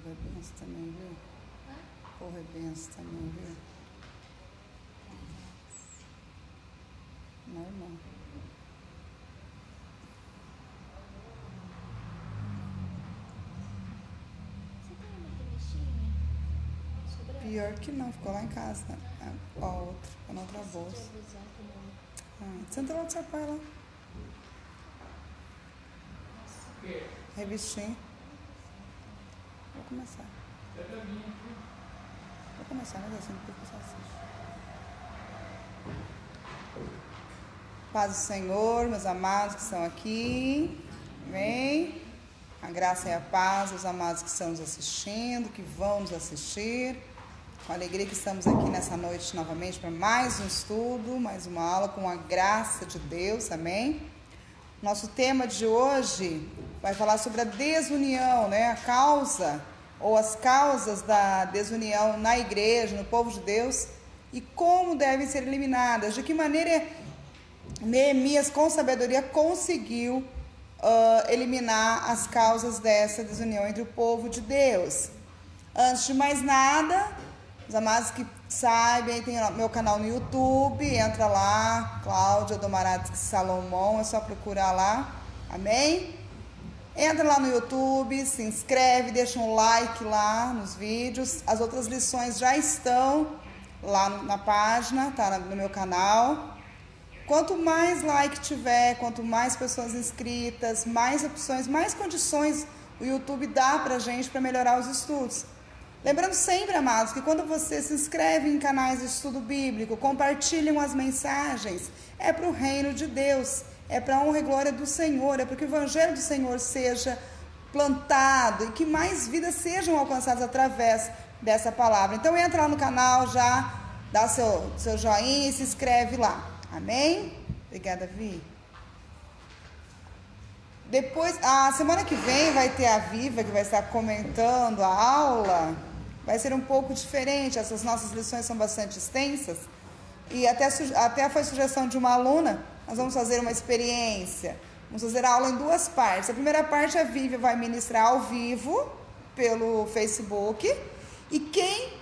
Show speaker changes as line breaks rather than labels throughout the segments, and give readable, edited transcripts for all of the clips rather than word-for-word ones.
povo é benção também, viu? O povo é benção também, viu? Normal.
Você tem uma revistinha sobrando?
Pior que não, ficou lá em casa. Ó, outra, ficou na outra bolsa. Senta lá do seu pai lá. Revistinha. Vou começar. Vou começar, mas assim, depois você assiste. Paz do Senhor, meus amados que estão aqui. Amém? A graça e a paz aos amados que estão nos assistindo, que vão nos assistir. Com alegria que estamos aqui nessa noite novamente para mais um estudo, mais uma aula com a graça de Deus, amém? Nosso tema de hoje vai falar sobre a desunião, né? A causa ou as causas da desunião na igreja, no povo de Deus e como devem ser eliminadas. De que maneira Neemias, com sabedoria, conseguiu eliminar as causas dessa desunião entre o povo de Deus. Antes de mais nada, os amados que saibam, tem meu canal no YouTube, entra lá, Cláudia Domaratsky Salomão, é só procurar lá, amém? Entra lá no YouTube, se inscreve, deixa um like lá nos vídeos, as outras lições já estão lá na página, tá no meu canal. Quanto mais like tiver, quanto mais pessoas inscritas, mais opções, mais condições o YouTube dá pra gente para melhorar os estudos. Lembrando sempre, amados, que quando você se inscreve em canais de estudo bíblico, compartilham as mensagens, é para o reino de Deus, é para a honra e glória do Senhor, é para que o evangelho do Senhor seja plantado e que mais vidas sejam alcançadas através dessa palavra. Então entra lá no canal já, dá seu joinha e se inscreve lá. Amém? Obrigada, Vi. Depois, a semana que vem vai ter a Viva, que vai estar comentando a aula. Vai ser um pouco diferente, essas nossas lições são bastante extensas. E até foi sugestão de uma aluna, nós vamos fazer uma experiência. Vamos fazer a aula em duas partes. A primeira parte, a Viva vai ministrar ao vivo, pelo Facebook. E quem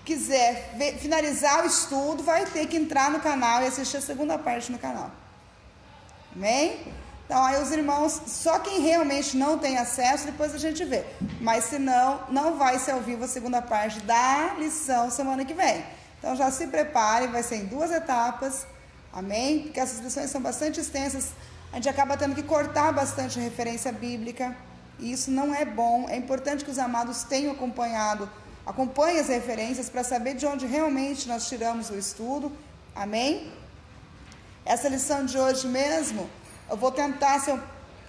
quiser finalizar o estudo, vai ter que entrar no canal e assistir a segunda parte no canal. Amém? Então, aí os irmãos, só quem realmente não tem acesso, depois a gente vê. Mas se não, não vai ser ao vivo a segunda parte da lição semana que vem. Então, já se prepare, vai ser em duas etapas. Amém? Porque essas lições são bastante extensas. A gente acaba tendo que cortar bastante referência bíblica. E isso não é bom. É importante que os amados tenham acompanhem as referências para saber de onde realmente nós tiramos o estudo. Amém? Essa lição de hoje mesmo, eu vou tentar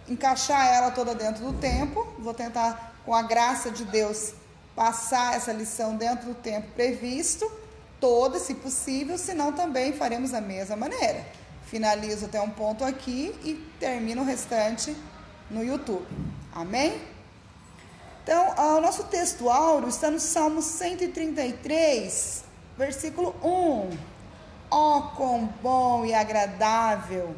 encaixar ela toda dentro do tempo. Vou tentar, com a graça de Deus, passar essa lição dentro do tempo previsto, toda, se possível, senão também faremos da mesma maneira. Finalizo até um ponto aqui e termino o restante no YouTube. Amém? Então, o nosso texto áureo está no Salmo 133, versículo 1. Ó, quão bom e agradável,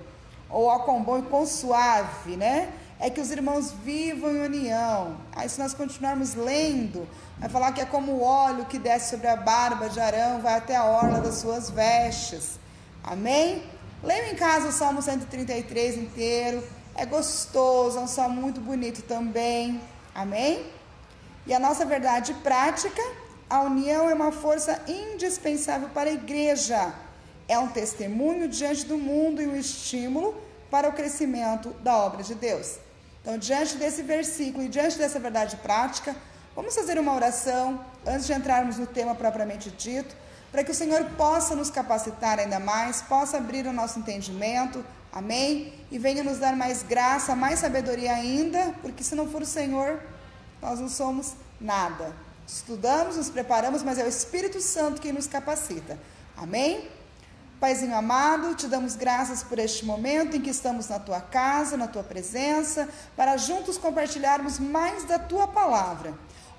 ou ó, quão bom e quão suave, né? É que os irmãos vivam em união. Aí, se nós continuarmos lendo, vai falar que é como o óleo que desce sobre a barba de Arão, vai até a orla das suas vestes. Amém? Leiam em casa o Salmo 133 inteiro. É gostoso, é um salmo muito bonito também. Amém? E a nossa verdade prática, a união é uma força indispensável para a igreja. É um testemunho diante do mundo e um estímulo para o crescimento da obra de Deus. Então, diante desse versículo e diante dessa verdade prática, vamos fazer uma oração antes de entrarmos no tema propriamente dito, para que o Senhor possa nos capacitar ainda mais, possa abrir o nosso entendimento, amém? E venha nos dar mais graça, mais sabedoria ainda, porque se não for o Senhor, nós não somos nada. Estudamos, nos preparamos, mas é o Espírito Santo quem nos capacita. Amém? Paizinho amado, te damos graças por este momento em que estamos na tua casa, na tua presença, para juntos compartilharmos mais da tua palavra.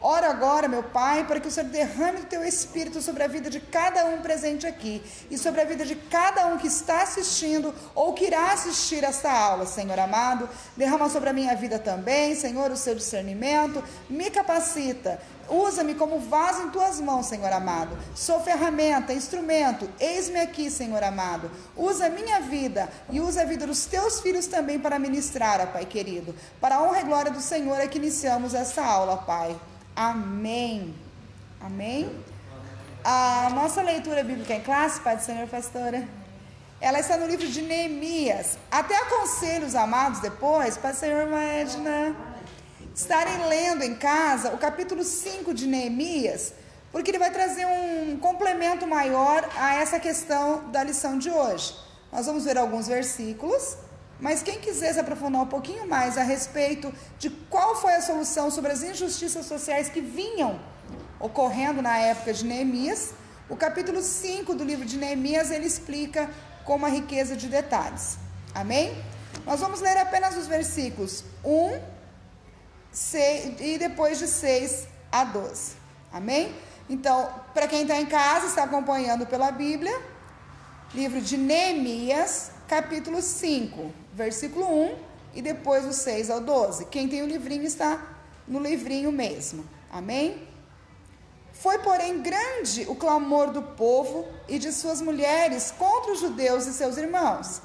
Oro agora, meu Pai, para que o Senhor derrame o teu Espírito sobre a vida de cada um presente aqui e sobre a vida de cada um que está assistindo ou que irá assistir esta aula, Senhor amado. Derrama sobre a minha vida também, Senhor, o seu discernimento. Me capacita. Usa-me como vaso em tuas mãos, Senhor amado. Sou ferramenta, instrumento. Eis-me aqui, Senhor amado. Usa a minha vida e usa a vida dos teus filhos também para ministrar, ó Pai querido. Para a honra e glória do Senhor é que iniciamos essa aula, Pai. Amém. Amém. A nossa leitura bíblica em classe, Pai do Senhor, pastora, ela está no livro de Neemias. Até aconselho os amados depois, Pai do Senhor, irmã Edna, estarem lendo em casa o capítulo 5 de Neemias, porque ele vai trazer um complemento maior a essa questão da lição de hoje. Nós vamos ver alguns versículos, mas quem quiser se aprofundar um pouquinho mais a respeito de qual foi a solução sobre as injustiças sociais que vinham ocorrendo na época de Neemias, o capítulo 5 do livro de Neemias, ele explica com uma riqueza de detalhes. Amém? Nós vamos ler apenas os versículos 1, 6, e depois de 6 a 12. Amém? Então, para quem está em casa, está acompanhando pela Bíblia, livro de Neemias, capítulo 5, versículo 1 e depois do 6 ao 12. Quem tem o livrinho está no livrinho mesmo. Amém? Foi, porém, grande o clamor do povo e de suas mulheres contra os judeus e seus irmãos.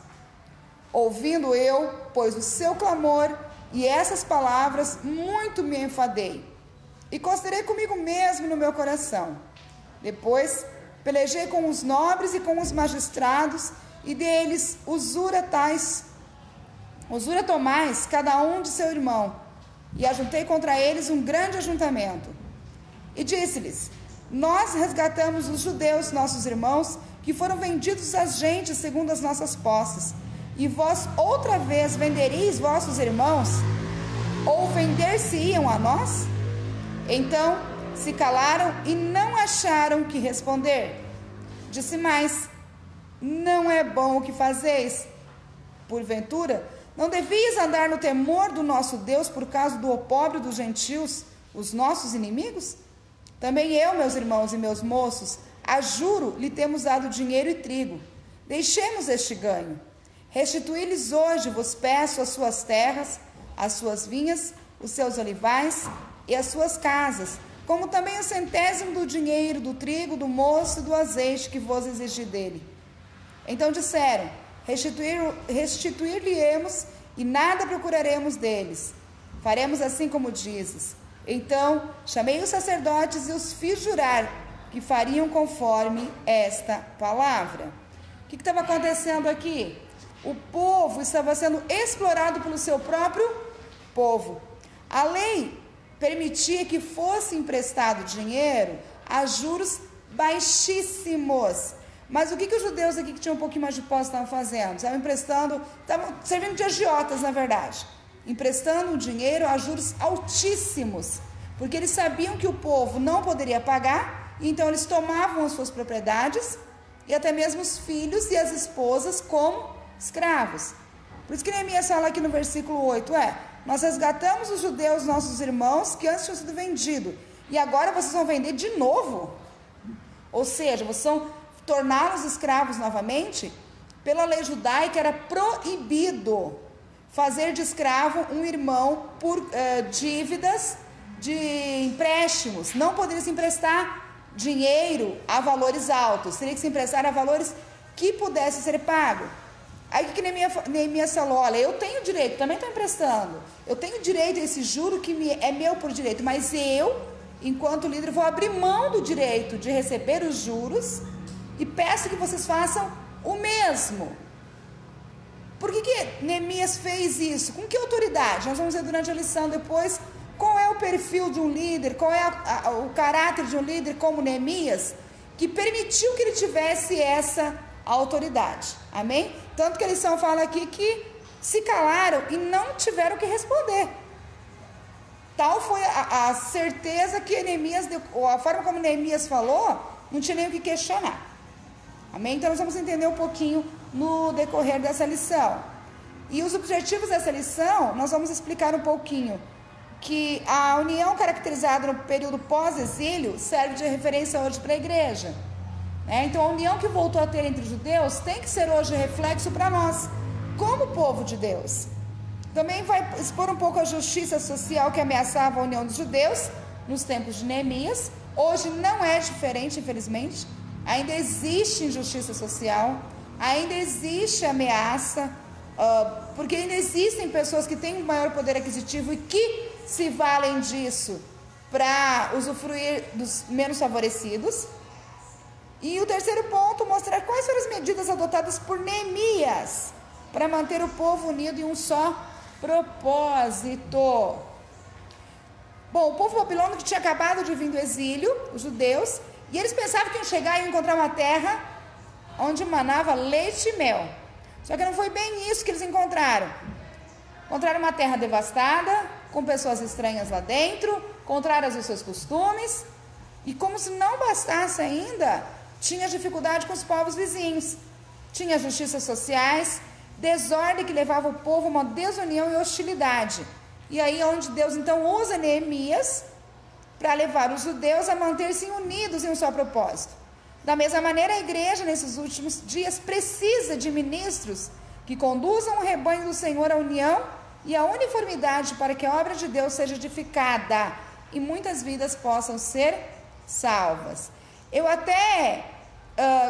Ouvindo eu, pois, o seu clamor e essas palavras, muito me enfadei e considerei comigo mesmo no meu coração. Depois, pelejei com os nobres e com os magistrados e deles usura tomais, cada um de seu irmão, e ajuntei contra eles um grande ajuntamento. E disse-lhes: nós resgatamos os judeus, nossos irmãos, que foram vendidos às gentes segundo as nossas posses. E vós outra vez vendereis vossos irmãos? Ou vender-se-iam a nós? Então se calaram e não acharam que responder. Disse mais: não é bom o que fazeis. Porventura, não devias andar no temor do nosso Deus por causa do opróbrio dos gentios, os nossos inimigos? Também eu, meus irmãos e meus moços, a juro, lhe temos dado dinheiro e trigo. Deixemos este ganho. Restituí-lhes hoje, vos peço, as suas terras, as suas vinhas, os seus olivais e as suas casas, como também o 100º do dinheiro, do trigo, do moço e do azeite que vos exigi dele. Então disseram: restituir-lhe-emos e nada procuraremos deles. Faremos assim como dizes. Então chamei os sacerdotes e os fiz jurar que fariam conforme esta palavra. O que estava acontecendo aqui? O povo estava sendo explorado pelo seu próprio povo. A lei permitia que fosse emprestado dinheiro a juros baixíssimos. Mas o que os judeus aqui que tinham um pouquinho mais de posse estavam fazendo? Estavam emprestando, estavam servindo de agiotas, na verdade. Emprestando o dinheiro a juros altíssimos. Porque eles sabiam que o povo não poderia pagar, então eles tomavam as suas propriedades e até mesmo os filhos e as esposas como escravos. Por isso que Neemias fala aqui no versículo 8, nós resgatamos os judeus, nossos irmãos, que antes tinham sido vendidos, e agora vocês vão vender de novo. Ou seja, vocês vão torná-los escravos novamente. Pela lei judaica era proibido fazer de escravo um irmão por dívidas de empréstimos. Não poderia se emprestar dinheiro a valores altos, teria que se emprestar a valores que pudesse ser pago. Aí o que Neemias falou? Olha, eu tenho direito, também estou emprestando, eu tenho direito a esse juro que é meu por direito, mas eu, enquanto líder, vou abrir mão do direito de receber os juros e peço que vocês façam o mesmo. Por que Neemias fez isso? Com que autoridade? Nós vamos ver durante a lição depois qual é o perfil de um líder, qual é o caráter de um líder como Neemias, que permitiu que ele tivesse essa autoridade. Amém? Tanto que a lição fala aqui que se calaram e não tiveram o que responder. Tal foi a certeza que Neemias deu, ou a forma como Neemias falou, não tinha nem o que questionar. Amém? Então nós vamos entender um pouquinho no decorrer dessa lição. E os objetivos dessa lição, nós vamos explicar um pouquinho que a união caracterizada no período pós-exílio serve de referência hoje para a igreja. Então a união que voltou a ter entre os judeus tem que ser hoje reflexo para nós, como povo de Deus. Também vai expor um pouco a justiça social que ameaçava a união dos judeus nos tempos de Neemias. Hoje não é diferente, infelizmente. Ainda existe injustiça social, ainda existe ameaça, porque ainda existem pessoas que têm um maior poder aquisitivo e que se valem disso para usufruir dos menos favorecidos. E o terceiro ponto, mostrar quais foram as medidas adotadas por Neemias para manter o povo unido em um só propósito. Bom, o povo babilônico tinha acabado de vir do exílio, os judeus, e eles pensavam que iam chegar e iam encontrar uma terra onde manava leite e mel. Só que não foi bem isso que eles encontraram. Encontraram uma terra devastada, com pessoas estranhas lá dentro, contrárias aos seus costumes, e como se não bastasse ainda, tinha dificuldade com os povos vizinhos, tinha justiças sociais, desordem que levava o povo a uma desunião e hostilidade. E aí é onde Deus então usa Neemias para levar os judeus a manter-se unidos em um só propósito. Da mesma maneira, a igreja nesses últimos dias precisa de ministros que conduzam o rebanho do Senhor à união e à uniformidade para que a obra de Deus seja edificada e muitas vidas possam ser salvas. Eu até,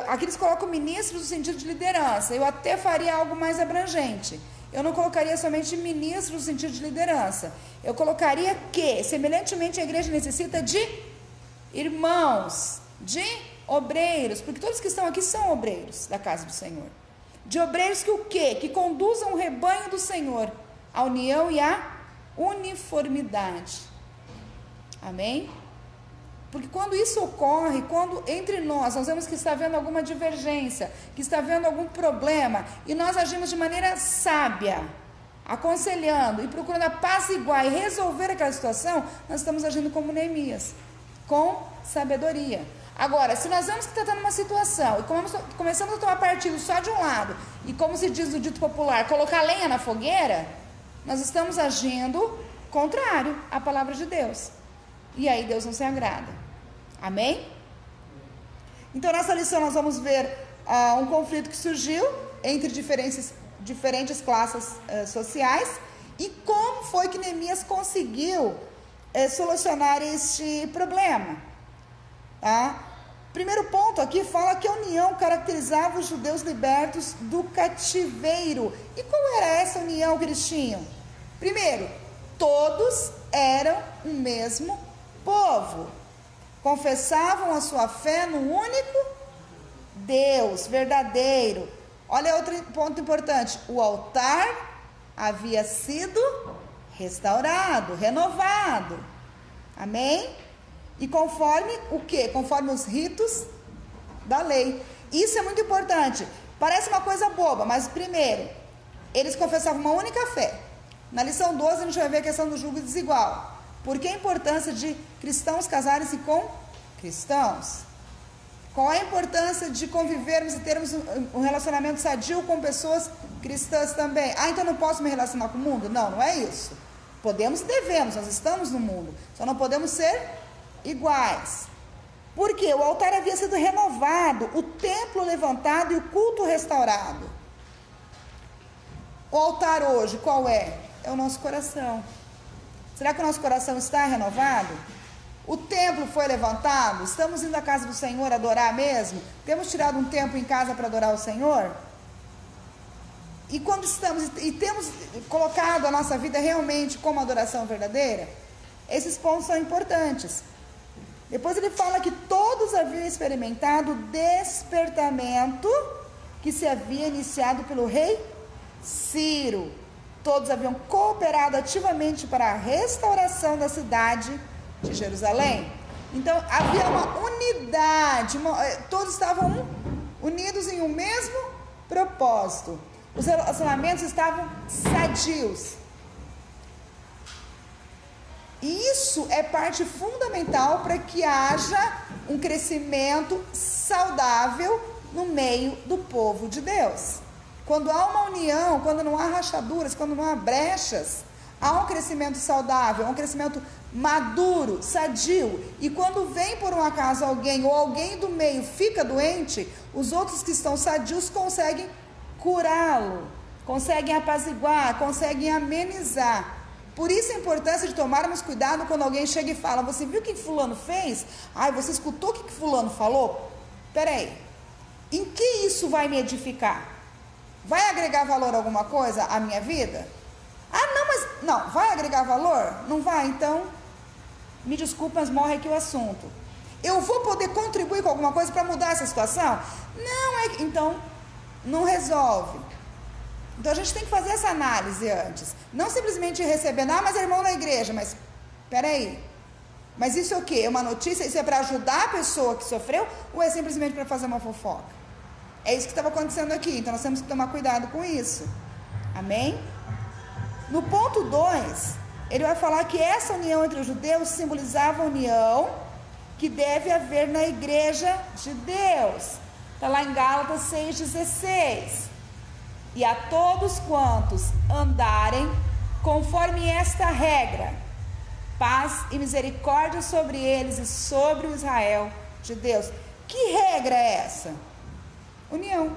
aqui eles colocam ministros no sentido de liderança, eu até faria algo mais abrangente. Eu não colocaria somente ministros no sentido de liderança. Eu colocaria que, semelhantemente, a igreja necessita de irmãos, de obreiros, porque todos que estão aqui são obreiros da casa do Senhor. De obreiros que o quê? Que conduzam o rebanho do Senhor à união e à uniformidade. Amém? Porque quando isso ocorre, quando entre nós vemos que está havendo alguma divergência, que está havendo algum problema, e nós agimos de maneira sábia, aconselhando e procurando apaziguar e resolver aquela situação, nós estamos agindo como Neemias, com sabedoria. Agora, se nós vemos que está tendo uma situação e começamos a tomar partido só de um lado, e como se diz no dito popular, colocar lenha na fogueira, nós estamos agindo contrário à palavra de Deus. E aí Deus não se agrada. Amém? Então nessa lição nós vamos ver um conflito que surgiu entre diferentes classes sociais e como foi que Neemias conseguiu solucionar este problema. Tá? Primeiro ponto aqui fala que a união caracterizava os judeus libertos do cativeiro. E qual era essa união que eles tinham? Primeiro, todos eram o mesmo povo, confessavam a sua fé no único Deus verdadeiro. Olha outro ponto importante, o altar havia sido restaurado, renovado, amém? E conforme o quê? Conforme os ritos da lei. Isso é muito importante, parece uma coisa boba, mas primeiro, eles confessavam uma única fé. Na lição 12 a gente vai ver a questão do julgo desigual. Por que a importância de cristãos casarem-se com cristãos? Qual a importância de convivermos e termos um relacionamento sadio com pessoas cristãs também? Então não posso me relacionar com o mundo? Não, não é isso. Podemos e devemos, nós estamos no mundo. Só não podemos ser iguais. Por quê? O altar havia sido renovado, o templo levantado e o culto restaurado. O altar hoje, qual é? É o nosso coração. Será que o nosso coração está renovado? O templo foi levantado? Estamos indo à casa do Senhor adorar mesmo? Temos tirado um tempo em casa para adorar o Senhor? E quando estamos e temos colocado a nossa vida realmente como adoração verdadeira? Esses pontos são importantes. Depois ele fala que todos haviam experimentado o despertamento que se havia iniciado pelo rei Ciro. Todos haviam cooperado ativamente para a restauração da cidade de Jerusalém. Então havia uma unidade, todos estavam unidos em um mesmo propósito. Os relacionamentos estavam sadios. E isso é parte fundamental para que haja um crescimento saudável no meio do povo de Deus. Quando há uma união, quando não há rachaduras, quando não há brechas, há um crescimento saudável, um crescimento maduro, sadio. E quando vem por um acaso alguém ou alguém do meio fica doente, os outros que estão sadios conseguem curá-lo, conseguem apaziguar, conseguem amenizar. Por isso a importância de tomarmos cuidado quando alguém chega e fala: você viu o que fulano fez? Ai, você escutou o que fulano falou? Peraí, em que isso vai me edificar? Vai agregar valor a alguma coisa à minha vida? Ah, não, mas não, vai agregar valor? Não vai? Então, me desculpe, mas morre aqui o assunto. Eu vou poder contribuir com alguma coisa para mudar essa situação? Não, então, não resolve. Então a gente tem que fazer essa análise antes. Não simplesmente recebendo: ah, mas é irmão da igreja. Mas, peraí, mas isso é o quê? É uma notícia? Isso é para ajudar a pessoa que sofreu? Ou é simplesmente para fazer uma fofoca? É isso que estava acontecendo aqui. Então nós temos que tomar cuidado com isso. Amém? No ponto 2, ele vai falar que essa união entre os judeus simbolizava a união que deve haver na igreja de Deus. Está lá em Gálatas 6,16. E a todos quantos andarem conforme esta regra, paz e misericórdia sobre eles e sobre o Israel de Deus. Que regra é essa? União.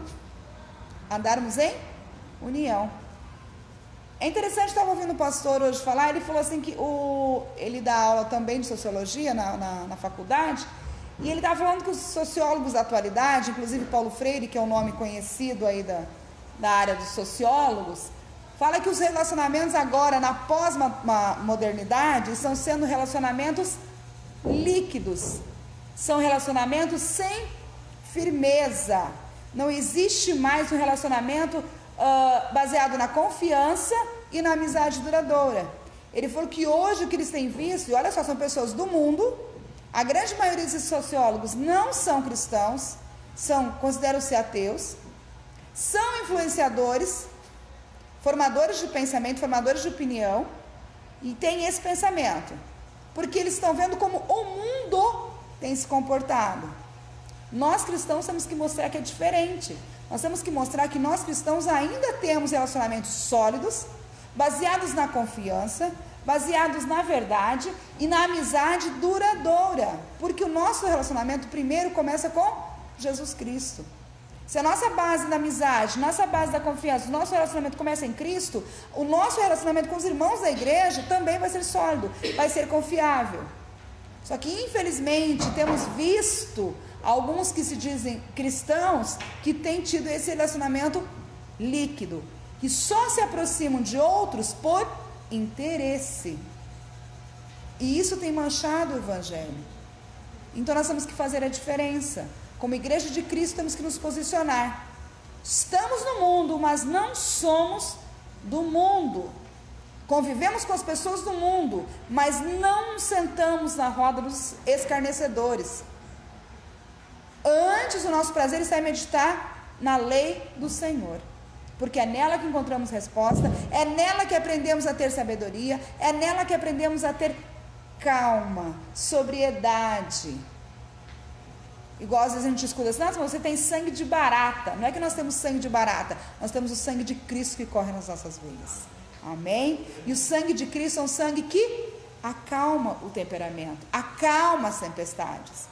Andarmos em união. É interessante, estava ouvindo o pastor hoje falar, ele falou assim que ele dá aula também de sociologia na faculdade, e ele estava falando que os sociólogos da atualidade, inclusive Paulo Freire, que é um nome conhecido aí da área dos sociólogos, fala que os relacionamentos agora, na pós-modernidade, estão sendo relacionamentos líquidos, são relacionamentos sem firmeza. Não existe mais um relacionamento baseado na confiança e na amizade duradoura. Ele falou que hoje o que eles têm visto, e olha só, são pessoas do mundo, a grande maioria desses sociólogos não são cristãos, consideram-se ateus, são influenciadores, formadores de pensamento, formadores de opinião, e têm esse pensamento, porque eles estão vendo como o mundo tem se comportado. Nós cristãos temos que mostrar que é diferente. Nós temos que mostrar que nós cristãos ainda temos relacionamentos sólidos, baseados na confiança, baseados na verdade e na amizade duradoura, porque o nosso relacionamento primeiro começa com Jesus Cristo. Se a nossa base da amizade, nossa base da confiança, o nosso relacionamento começa em Cristo, o nosso relacionamento com os irmãos da igreja também vai ser sólido, vai ser confiável. Só que infelizmente temos visto alguns que se dizem cristãos que têm tido esse relacionamento líquido, que só se aproximam de outros por interesse. E isso tem manchado o evangelho. Então nós temos que fazer a diferença. Como igreja de Cristo temos que nos posicionar. Estamos no mundo, mas não somos do mundo. Convivemos com as pessoas do mundo, mas não nos sentamos na roda dos escarnecedores. Antes, o nosso prazer está em meditar na lei do Senhor, porque é nela que encontramos resposta, é nela que aprendemos a ter sabedoria, é nela que aprendemos a ter calma, sobriedade. Igual às vezes a gente escuta assim: nossa, mas você tem sangue de barata. Não é que nós temos sangue de barata, nós temos o sangue de Cristo que corre nas nossas veias. Amém? E o sangue de Cristo é um sangue que acalma o temperamento, acalma as tempestades.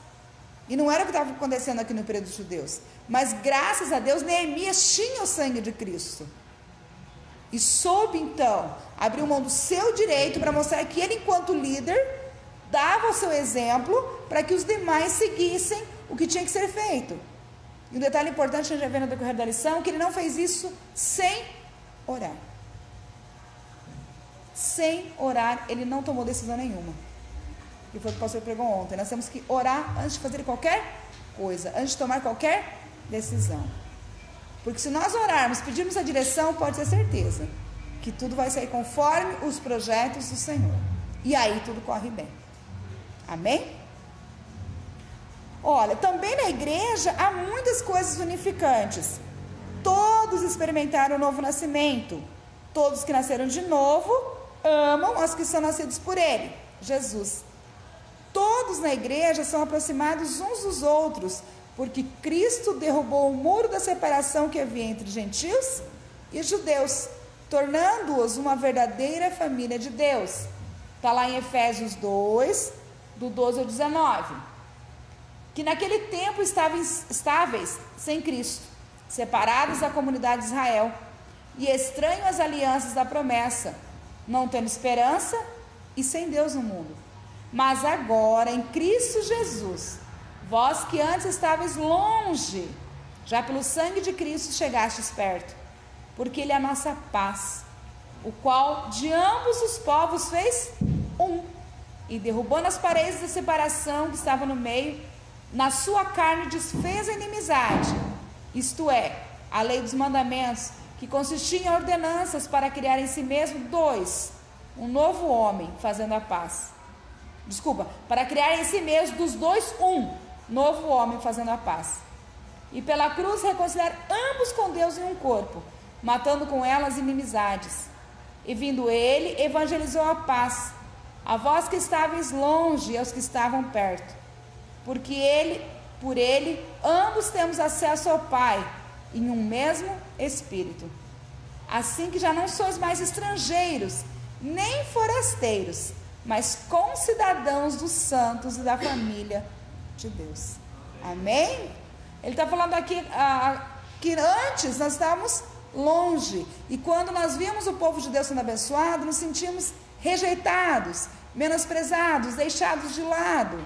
E não era o que estava acontecendo aqui no período dos judeus, mas graças a Deus Neemias tinha o sangue de Cristo, e soube então abrir mão do seu direito para mostrar que ele, enquanto líder, dava o seu exemplo para que os demais seguissem o que tinha que ser feito. E um detalhe importante que a gente vai ver no decorrer da lição, que ele não fez isso sem orar. Sem orar, ele não tomou decisão nenhuma. E foi o que o pastor pregou ontem. Nós temos que orar antes de fazer qualquer coisa, antes de tomar qualquer decisão. Porque se nós orarmos, pedirmos a direção, pode ter certeza que tudo vai sair conforme os projetos do Senhor. E aí tudo corre bem. Amém? Olha, também na igreja há muitas coisas unificantes. Todos experimentaram o novo nascimento. Todos que nasceram de novo amam os que são nascidos por Ele, Jesus. Todos na igreja são aproximados uns dos outros, porque Cristo derrubou o muro da separação que havia entre gentios e judeus, tornando-os uma verdadeira família de Deus. Está lá em Efésios 2, do 12 ao 19. Que naquele tempo estavam estáveis sem Cristo, separados da comunidade de Israel, e estranhos às alianças da promessa, não tendo esperança e sem Deus no mundo. Mas agora, em Cristo Jesus, vós que antes estáveis longe, já pelo sangue de Cristo chegastes perto, porque Ele é a nossa paz, o qual de ambos os povos fez um, e derrubando as paredes de separação que estavam no meio, na sua carne desfez a inimizade, isto é, a lei dos mandamentos, que consistia em ordenanças para criar em si mesmo um novo homem, fazendo a paz. Para criar em si mesmo dos dois novo homem, fazendo a paz. E pela cruz reconciliar ambos com Deus em um corpo, matando com ela as inimizades. E vindo ele, evangelizou a paz, a vós que estáveis longe e aos que estavam perto. Porque por ele, ambos temos acesso ao Pai, em um mesmo Espírito. Assim que já não sois mais estrangeiros, nem forasteiros, mas concidadãos dos santos e da família de Deus. Amém? Ele está falando aqui que antes nós estávamos longe, e quando nós vimos o povo de Deus sendo abençoado, nos sentimos rejeitados, menosprezados, deixados de lado,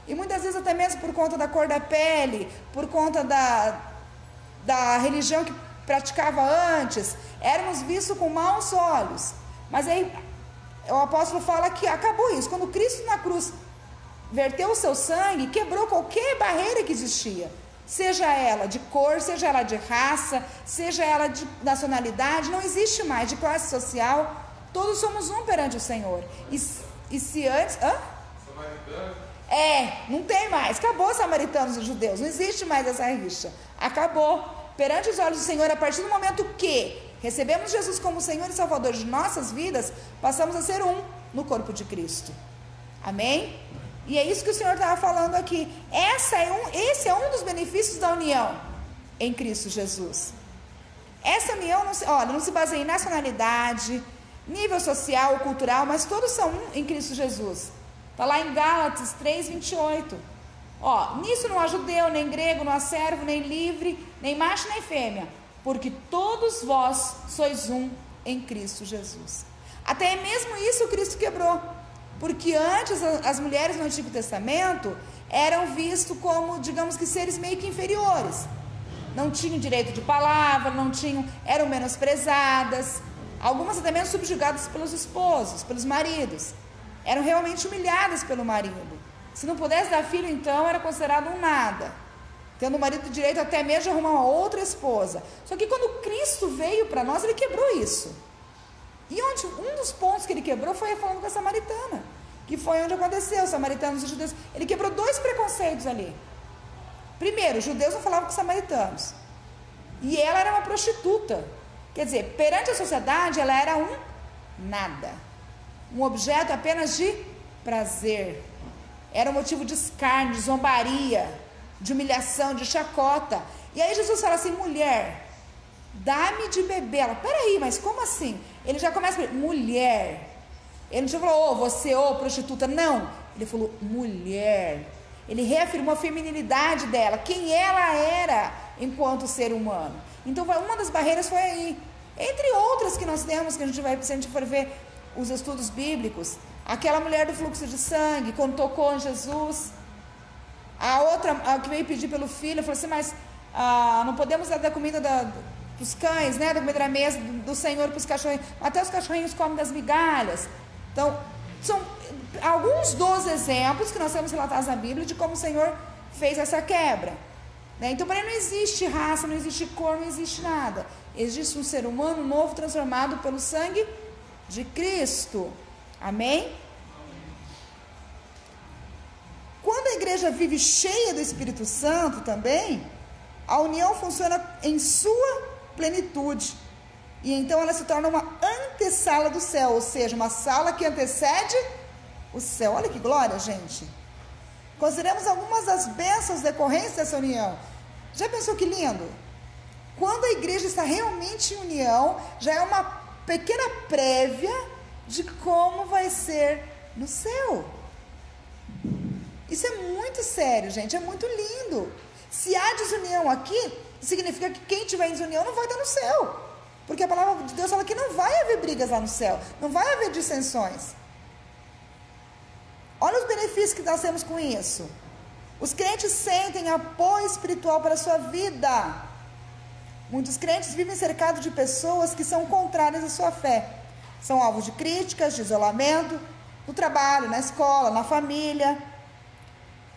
e muitas vezes até mesmo por conta da cor da pele, por conta da religião que praticava antes, éramos vistos com maus olhos. Mas aí o apóstolo fala que acabou isso, quando Cristo na cruz verteu o seu sangue, quebrou qualquer barreira que existia, seja ela de cor, seja ela de raça, seja ela de nacionalidade, não existe mais, de classe social, todos somos um perante o Senhor. E se antes... não tem mais, acabou samaritanos e judeus, não existe mais essa rixa, acabou. Perante os olhos do Senhor, a partir do momento que recebemos Jesus como Senhor e Salvador de nossas vidas, passamos a ser um no corpo de Cristo. Amém? E é isso que o Senhor estava falando aqui. Esse é um dos benefícios da união em Cristo Jesus. Essa união não se baseia em nacionalidade, nível social ou cultural, mas todos são um em Cristo Jesus. Está lá em Gálatas 3:28. Nisso não há judeu, nem grego, não há servo, nem livre, nem macho, nem fêmea, porque todos vós sois um em Cristo Jesus. Até mesmo isso Cristo quebrou, porque antes as mulheres no Antigo Testamento eram vistas como, digamos que, seres meio que inferiores, não tinham direito de palavra, eram menosprezadas, algumas até mesmo subjugadas pelos esposos, pelos maridos, eram realmente humilhadas pelo marido. Se não pudesse dar filho, então era considerado um nada, tendo o marido direito até mesmo de arrumar uma outra esposa. Só que quando Cristo veio para nós, Ele quebrou isso. E um dos pontos que Ele quebrou foi falando com a samaritana, que foi onde aconteceu, samaritanos e judeus. Ele quebrou 2 preconceitos ali. Primeiro, os judeus não falavam com os samaritanos, e ela era uma prostituta. Quer dizer, perante a sociedade, ela era um nada, um objeto apenas de prazer. Era um motivo de escárnio, de zombaria, de humilhação, de chacota. E aí Jesus fala assim: mulher, dá-me de beber. Ela, peraí, mas como assim? Ele já começa a falar, mulher. Ele não falou, você, prostituta. Não, ele falou, mulher. Ele reafirmou a feminilidade dela, quem ela era enquanto ser humano. Então, uma das barreiras foi aí. Entre outras que nós temos, que a gente vai, se a gente for ver os estudos bíblicos, aquela mulher do fluxo de sangue, quando tocou em Jesus, a outra que veio pedir pelo filho, falou assim, mas não podemos dar da comida dos cães, né, da comida da mesa do Senhor para os cachorrinhos, até os cachorrinhos comem das migalhas. Então, são alguns dos exemplos que nós temos relatados na Bíblia de como o Senhor fez essa quebra, né? Então, para ele não existe raça, não existe cor, não existe nada, existe um ser humano novo transformado pelo sangue de Cristo. Amém? Quando a igreja vive cheia do Espírito Santo também, a união funciona em sua plenitude, e então ela se torna uma antessala do céu, ou seja, uma sala que antecede o céu. Olha que glória, gente. Consideremos algumas das bênçãos decorrentes dessa união. Já pensou que lindo? Quando a igreja está realmente em união, já é uma pequena prévia de como vai ser no céu. Isso é muito sério, gente, é muito lindo. Se há desunião aqui, significa que quem tiver em desunião não vai estar no céu. Porque a palavra de Deus fala que não vai haver brigas lá no céu, não vai haver dissensões. Olha os benefícios que nós temos com isso. Os crentes sentem apoio espiritual para a sua vida. Muitos crentes vivem cercados de pessoas que são contrárias à sua fé. São alvos de críticas, de isolamento, no trabalho, na escola, na família.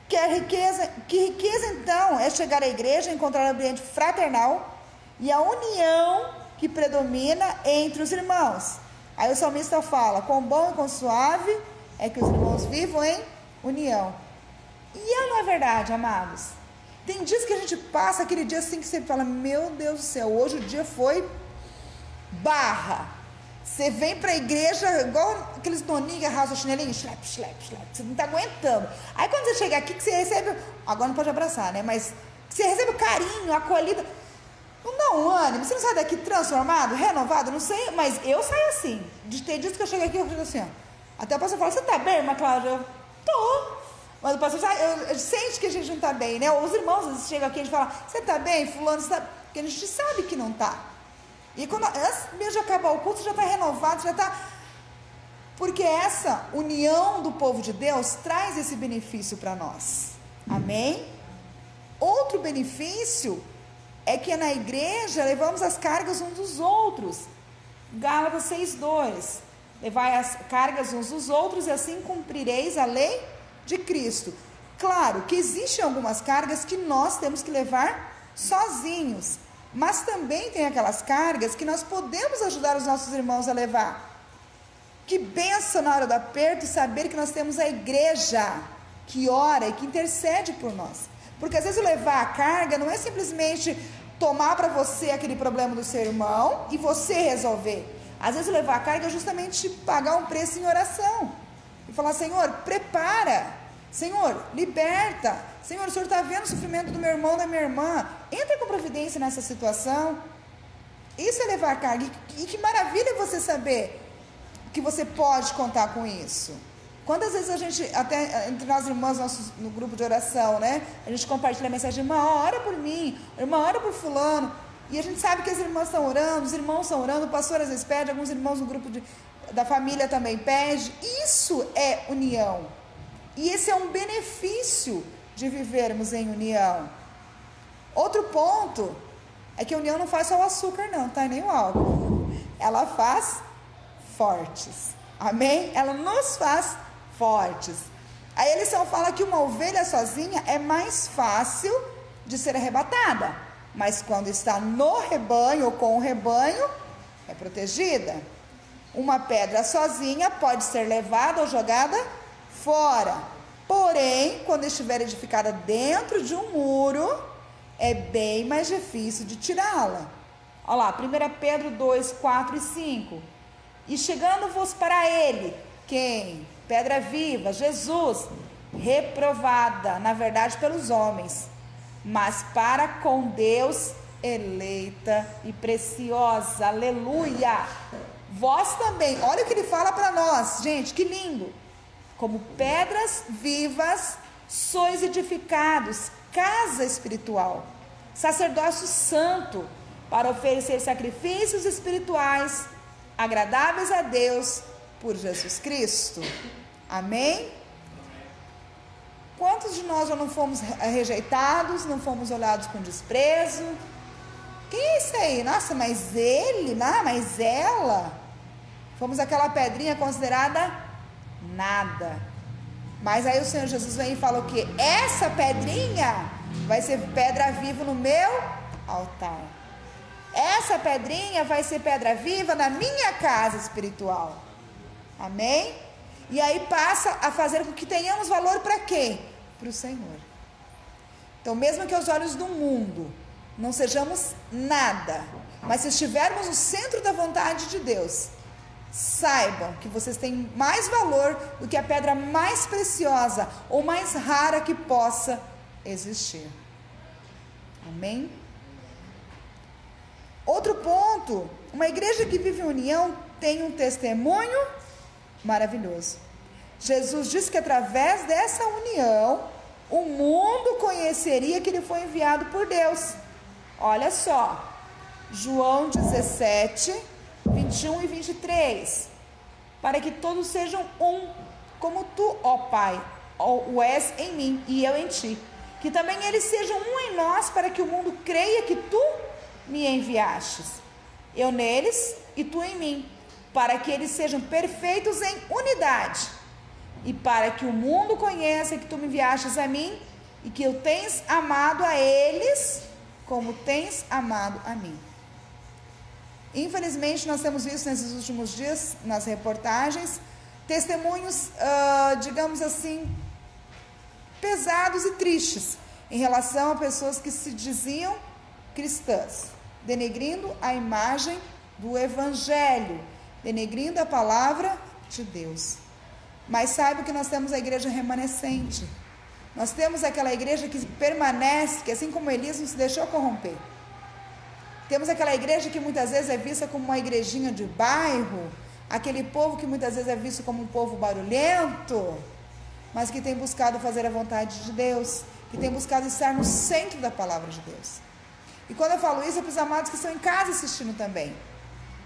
Que riqueza então é chegar à igreja e encontrar um ambiente fraternal e a união que predomina entre os irmãos. Aí o salmista fala: quão bom e quão suave é que os irmãos vivam em união. E não é verdade, amados? Tem dias que a gente passa aquele dia assim que você fala: meu Deus do céu, hoje o dia foi barra. Você vem para a igreja igual aqueles doninhos que arrasam o chinelinho, slap, slap, slap, você não está aguentando. Aí quando você chega aqui, que você recebe, agora não pode abraçar, né? Mas você recebe o carinho, a acolhida, não dá um ânimo, você não sai daqui transformado, renovado, não sei, mas eu saio assim. De ter dias que eu chego aqui, eu fico assim, ó. Até o pastor fala: você está bem, irmã Cláudia? Eu tô. Mas o pastor sente que a gente não está bem, né? Os irmãos às vezes chegam aqui e a gente fala: você está bem, fulano? Você tá... Porque a gente sabe que não está. E quando antes mesmo de acabar o culto, já está renovado, já está... Porque essa união do povo de Deus traz esse benefício para nós. Amém? Outro benefício é que na igreja levamos as cargas uns dos outros. Gálatas 6:2. Levai as cargas uns dos outros e assim cumprireis a lei de Cristo. Claro que existem algumas cargas que nós temos que levar sozinhos, mas também tem aquelas cargas que nós podemos ajudar os nossos irmãos a levar. Que benção na hora do aperto saber que nós temos a igreja que ora e que intercede por nós. Porque às vezes levar a carga não é simplesmente tomar para você aquele problema do seu irmão e você resolver. Às vezes levar a carga é justamente pagar um preço em oração e falar: Senhor, prepara, Senhor, liberta, Senhor, o Senhor está vendo o sofrimento do meu irmão, da minha irmã, entra com providência nessa situação. Isso é levar a carga. E que maravilha você saber que você pode contar com isso. Quantas vezes a gente, até entre nós irmãs, no grupo de oração, né, a gente compartilha a mensagem: irmã, ora por mim, irmã, ora por fulano. E a gente sabe que as irmãs estão orando, os irmãos estão orando, o pastor às vezes pede, alguns irmãos no grupo da família também pede. Isso é união. E esse é um benefício de vivermos em união. Outro ponto é que a união não faz só o açúcar não, tá? Nem o álcool. Ela faz fortes. Amém? Ela nos faz fortes. Aí eles falam que uma ovelha sozinha é mais fácil de ser arrebatada, mas quando está no rebanho ou com o rebanho, é protegida. Uma pedra sozinha pode ser levada ou jogada fora. Porém, quando estiver edificada dentro de um muro, é bem mais difícil de tirá-la. Olha lá, 1 Pedro 2, 4 e 5. E chegando-vos para ele, quem? Pedra viva, Jesus, reprovada, na verdade, pelos homens, mas para com Deus, eleita e preciosa. Aleluia! Vós também, olha o que ele fala para nós, gente, que lindo! Como pedras vivas, sois edificados, casa espiritual, sacerdócio santo, para oferecer sacrifícios espirituais, agradáveis a Deus, por Jesus Cristo. Amém? Quantos de nós já não fomos rejeitados, não fomos olhados com desprezo? Quem é esse aí? Nossa, mas ele, não, mas ela? Fomos aquela pedrinha considerada nada. Mas aí o Senhor Jesus vem e fala o quê? Essa pedrinha vai ser pedra viva no meu altar. Essa pedrinha vai ser pedra viva na minha casa espiritual. Amém? E aí passa a fazer com que tenhamos valor para quê? Para o Senhor. Então, mesmo que aos olhos do mundo não sejamos nada, mas se estivermos no centro da vontade de Deus, saibam que vocês têm mais valor do que a pedra mais preciosa ou mais rara que possa existir. Amém? Outro ponto Uma igreja que vive em união tem um testemunho maravilhoso. Jesus disse que através dessa união, o mundo conheceria que ele foi enviado por Deus. Olha só, João 17, 21 e 23. Para que todos sejam um, como tu, ó Pai, o és em mim e eu em ti. Que também eles sejam um em nós, para que o mundo creia que tu me enviastes. Eu neles e tu em mim, para que eles sejam perfeitos em unidade. E para que o mundo conheça que tu me enviastes a mim e que eu tens amado a eles como tens amado a mim. Infelizmente, nós temos visto nesses últimos dias, nas reportagens, testemunhos, digamos assim, pesados e tristes em relação a pessoas que se diziam cristãs, denegrindo a imagem do Evangelho, denegrindo a palavra de Deus. Mas saiba que nós temos a igreja remanescente. Nós temos aquela igreja que permanece, que assim como Elias não se deixou corromper. Temos aquela igreja que muitas vezes é vista como uma igrejinha de bairro, aquele povo que muitas vezes é visto como um povo barulhento, mas que tem buscado fazer a vontade de Deus, que tem buscado estar no centro da palavra de Deus. E quando eu falo isso, é para os amados que estão em casa assistindo também.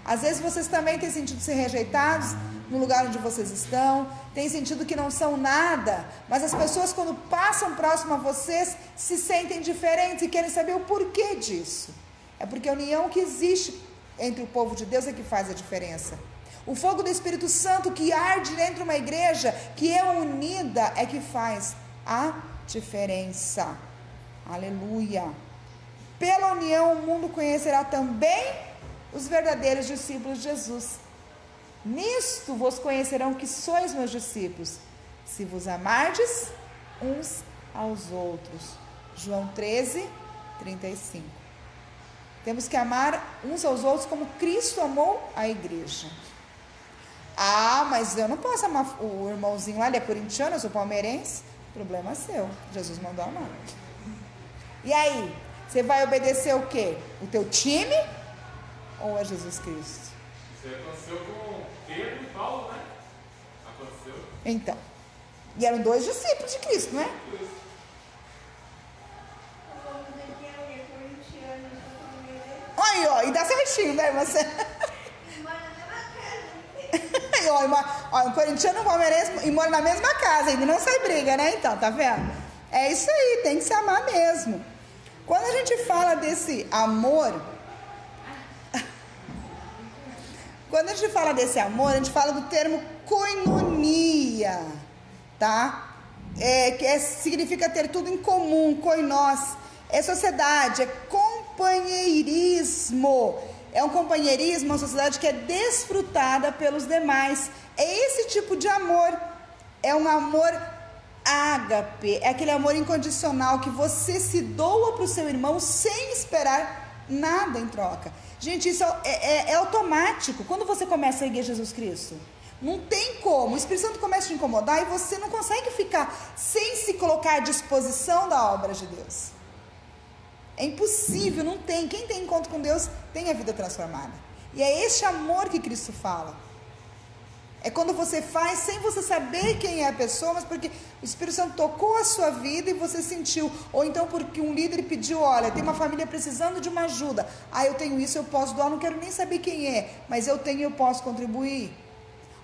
Às vezes vocês também têm sentido ser rejeitados no lugar onde vocês estão, têm sentido que não são nada, mas as pessoas, quando passam próximo a vocês, se sentem diferentes e querem saber o porquê disso. É porque a união que existe entre o povo de Deus é que faz a diferença. O fogo do Espírito Santo que arde dentro de uma igreja que é unida é que faz a diferença. Aleluia. Pela união o mundo conhecerá também os verdadeiros discípulos de Jesus. Nisto vos conhecerão que sois meus discípulos, se vos amardes uns aos outros. João 13, 35. Temos que amar uns aos outros como Cristo amou a igreja. Ah, mas eu não posso amar o irmãozinho lá, ele é corintiano, eu sou palmeirense. Problema seu, Jesus mandou amar. E aí, você vai obedecer o quê? O teu time ou a Jesus Cristo?
Isso aconteceu com Pedro e Paulo, né? Aconteceu.
Então, e eram 2 discípulos de Cristo, não é? Aí, ó, e dá certinho, né, você? Ó, um corintiano e um palmeirense e mora na mesma casa, ainda não sai briga, né? Então, tá vendo? É isso aí, tem que se amar mesmo. Quando a gente fala desse amor, a gente fala do termo koinonia, tá? Significa ter tudo em comum, koinós, é sociedade, é companheirismo. É um companheirismo, uma sociedade que é desfrutada pelos demais. É esse tipo de amor. É um amor ágape. É aquele amor incondicional que você se doa para o seu irmão sem esperar nada em troca. Gente, isso é automático. Quando você começa a seguir Jesus Cristo, não tem como. O Espírito Santo começa a te incomodar e você não consegue ficar sem se colocar à disposição da obra de Deus. É impossível, não tem. Quem tem encontro com Deus tem a vida transformada. E é este amor que Cristo fala. É quando você faz sem você saber quem é a pessoa, mas porque o Espírito Santo tocou a sua vida e você sentiu. Ou então porque um líder pediu, olha, tem uma família precisando de uma ajuda. Ah, eu tenho isso, eu posso doar, não quero nem saber quem é, mas eu tenho, eu posso contribuir.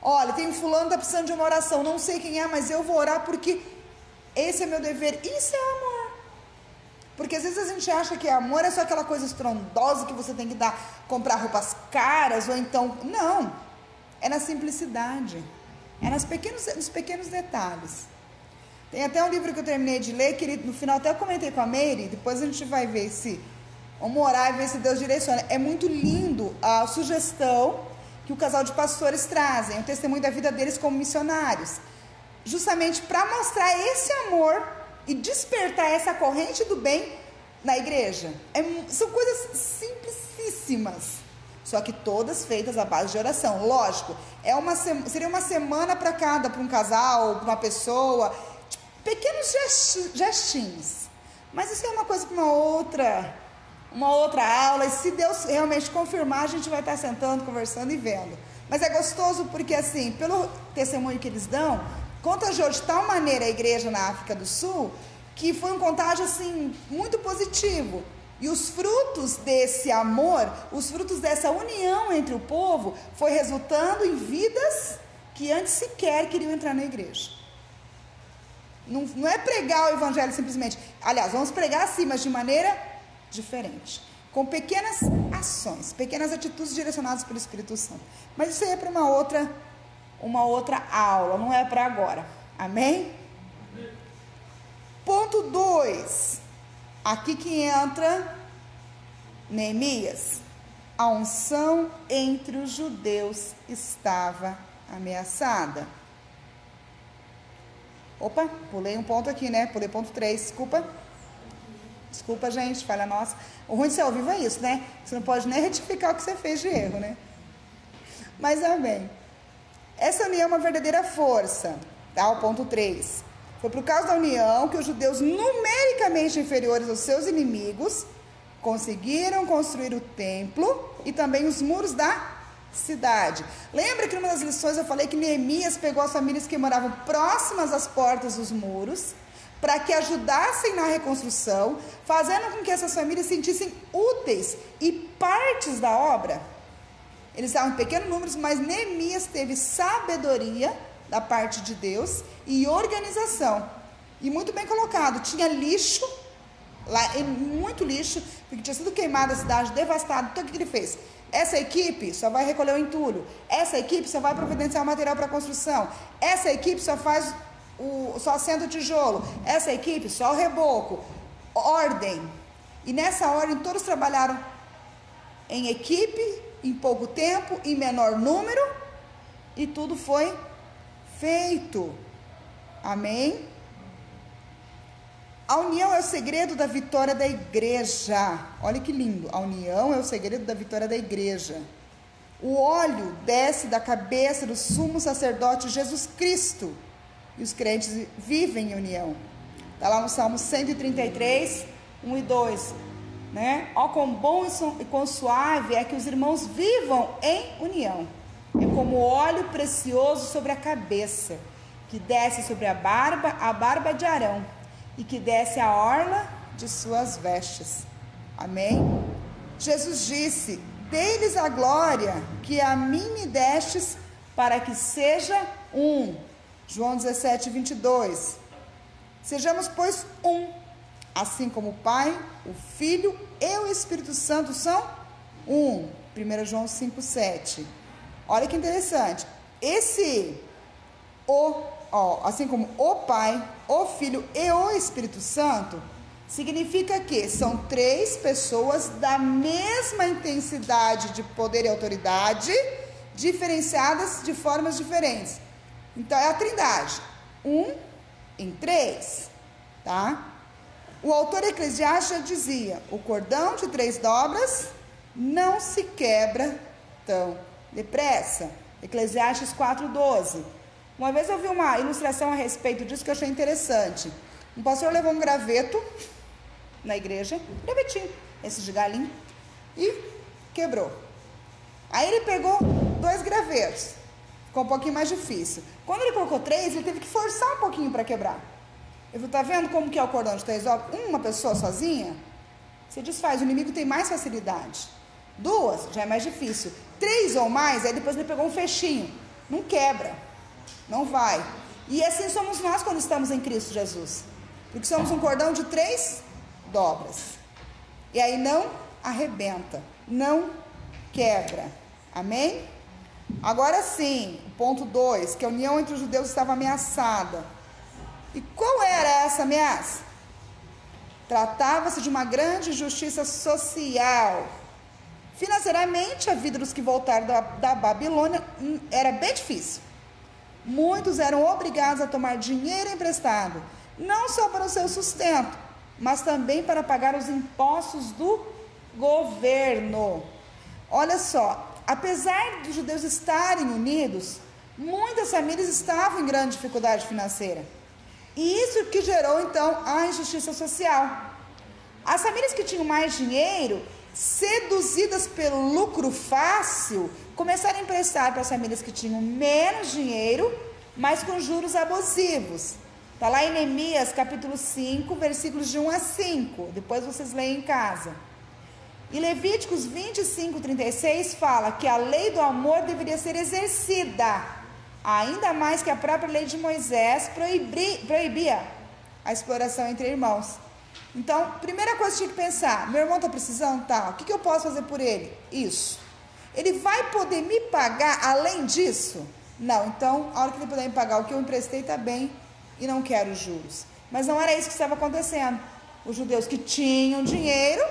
Olha, tem um fulano que está precisando de uma oração, não sei quem é, mas eu vou orar porque esse é meu dever. Isso é amor. Porque às vezes a gente acha que amor é só aquela coisa estrondosa que você tem que comprar roupas caras, ou então, não, é na simplicidade, é nos pequenos detalhes. Tem até um livro que eu terminei de ler, que no final até eu comentei com a Meire, depois a gente vai ver vamos orar e ver se Deus direciona. É muito lindo a sugestão que o casal de pastores trazem, o testemunho da vida deles como missionários, justamente para mostrar esse amor e despertar essa corrente do bem na igreja. São coisas simplicíssimas, só que todas feitas à base de oração. Lógico, seria uma semana para um casal, para uma pessoa, pequenos gestinhos. Mas isso é uma coisa para uma outra uma outra aula, e se Deus realmente confirmar, a gente vai estar sentando, conversando e vendo. Mas é gostoso porque, assim, pelo testemunho que eles dão, contagiou de tal maneira a igreja na África do Sul, que foi um contágio, assim, muito positivo. E os frutos desse amor, os frutos dessa união entre o povo, foi resultando em vidas que antes sequer queriam entrar na igreja. Não é pregar o evangelho simplesmente. Aliás, vamos pregar sim, mas de maneira diferente. Com pequenas ações, pequenas atitudes direcionadas pelo Espírito Santo. Mas isso aí é para uma outra aula, não é para agora. Amém? Ponto 2. Aqui que entra Neemias. A unção entre os judeus estava ameaçada. Opa, pulei um ponto aqui, né? Pulei ponto 3, desculpa, gente, falha nossa. O ruim de ser ao vivo é isso, né? Você não pode nem retificar o que você fez de erro, né? Mas amém. Essa união é uma verdadeira força, tá? O ponto 3. Foi por causa da união que os judeus numericamente inferiores aos seus inimigos conseguiram construir o templo e também os muros da cidade. Lembra que numa das lições eu falei que Neemias pegou as famílias que moravam próximas às portas dos muros para que ajudassem na reconstrução, fazendo com que essas famílias se sentissem úteis e partes da obra. Eles estavam em pequenos números, mas Neemias teve sabedoria da parte de Deus e organização. E muito bem colocado. Tinha lixo, lá, muito lixo, porque tinha sido queimada a cidade, devastada. Então o que ele fez? Essa equipe só vai recolher o entulho. Essa equipe só vai providenciar o material para construção. Essa equipe só assenta o tijolo. Essa equipe só o reboco. Ordem. E nessa ordem todos trabalharam em equipe, em pouco tempo, em menor número, e tudo foi feito. Amém? A união é o segredo da vitória da igreja. Olha que lindo. A união é o segredo da vitória da igreja. O óleo desce da cabeça do sumo sacerdote Jesus Cristo. E os crentes vivem em união. Está lá no Salmo 133, 1 e 2. Né? Ó, quão bom e quão suave é que os irmãos vivam em união. É como óleo precioso sobre a cabeça, que desce sobre a barba de Arão, e que desce a orla de suas vestes. Amém? Jesus disse: dei-lhes a glória que a mim me destes, para que seja um. João 17, 22. Sejamos, pois, um, assim como o Pai, o Filho e o Espírito Santo são um. 1 João 5, 7. Olha que interessante. Assim como o Pai, o Filho e o Espírito Santo, significa que são 3 pessoas da mesma intensidade de poder e autoridade, diferenciadas de formas diferentes. Então é a Trindade, 1 em 3, tá? O autor Eclesiastes dizia: o cordão de 3 dobras não se quebra tão depressa. Eclesiastes 4:12. Uma vez eu vi uma ilustração a respeito disso que eu achei interessante. Um pastor levou um graveto na igreja, gravetinho, esse de galinho, e quebrou. Aí ele pegou 2 gravetos, ficou um pouquinho mais difícil. Quando ele colocou 3, ele teve que forçar um pouquinho para quebrar. Ele falou: tá vendo como que é o cordão de 3 dobras? Uma pessoa sozinha, você desfaz, o inimigo tem mais facilidade. 2, já é mais difícil. 3 ou mais, aí depois ele pegou um fechinho, não quebra, não vai. E assim somos nós quando estamos em Cristo Jesus, porque somos um cordão de 3 dobras, e aí não arrebenta, não quebra. Amém? Agora sim, o ponto 2, que a união entre os judeus estava ameaçada. E qual era essa ameaça? Tratava-se de uma grande injustiça social. Financeiramente, a vida dos que voltaram da Babilônia era bem difícil. Muitos eram obrigados a tomar dinheiro emprestado, não só para o seu sustento, mas também para pagar os impostos do governo. Olha só, apesar dos judeus estarem unidos, muitas famílias estavam em grande dificuldade financeira. E isso que gerou, então, a injustiça social. As famílias que tinham mais dinheiro, seduzidas pelo lucro fácil, começaram a emprestar para as famílias que tinham menos dinheiro, mas com juros abusivos. Está lá em Neemias capítulo 5, versículos de 1 a 5. Depois vocês leem em casa. E Levíticos 25, 36 fala que a lei do amor deveria ser exercida, ainda mais que a própria lei de Moisés proibia a exploração entre irmãos. Então, primeira coisa que tinha que pensar: meu irmão está precisando? Tá. O que eu posso fazer por ele? Isso. Ele vai poder me pagar além disso? Não. Então, a hora que ele puder me pagar o que eu emprestei, está bem, e não quero juros. Mas não era isso que estava acontecendo. Os judeus que tinham dinheiro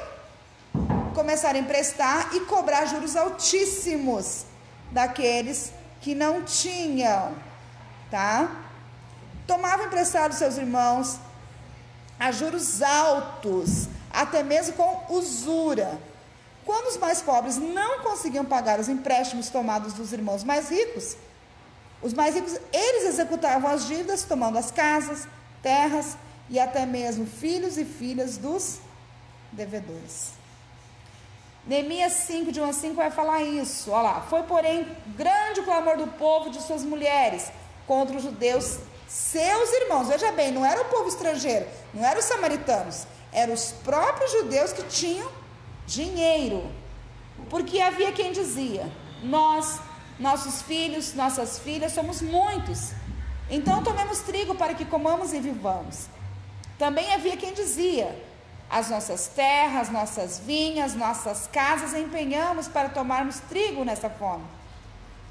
começaram a emprestar e cobrar juros altíssimos daqueles que não tinham, tá? Tomavam emprestado seus irmãos a juros altos, até mesmo com usura. Quando os mais pobres não conseguiam pagar os empréstimos tomados dos irmãos mais ricos, os mais ricos, eles executavam as dívidas, tomando as casas, terras e até mesmo filhos e filhas dos devedores. Neemias 5, de 1 a 5 vai falar isso. Olha lá. Foi, porém, grande o clamor do povo e de suas mulheres contra os judeus, seus irmãos. Veja bem, não era o povo estrangeiro, não eram os samaritanos, eram os próprios judeus que tinham dinheiro. Porque havia quem dizia: nós, nossos filhos, nossas filhas, somos muitos, então tomemos trigo para que comamos e vivamos. Também havia quem dizia: as nossas terras, nossas vinhas, nossas casas empenhamos para tomarmos trigo nessa fome.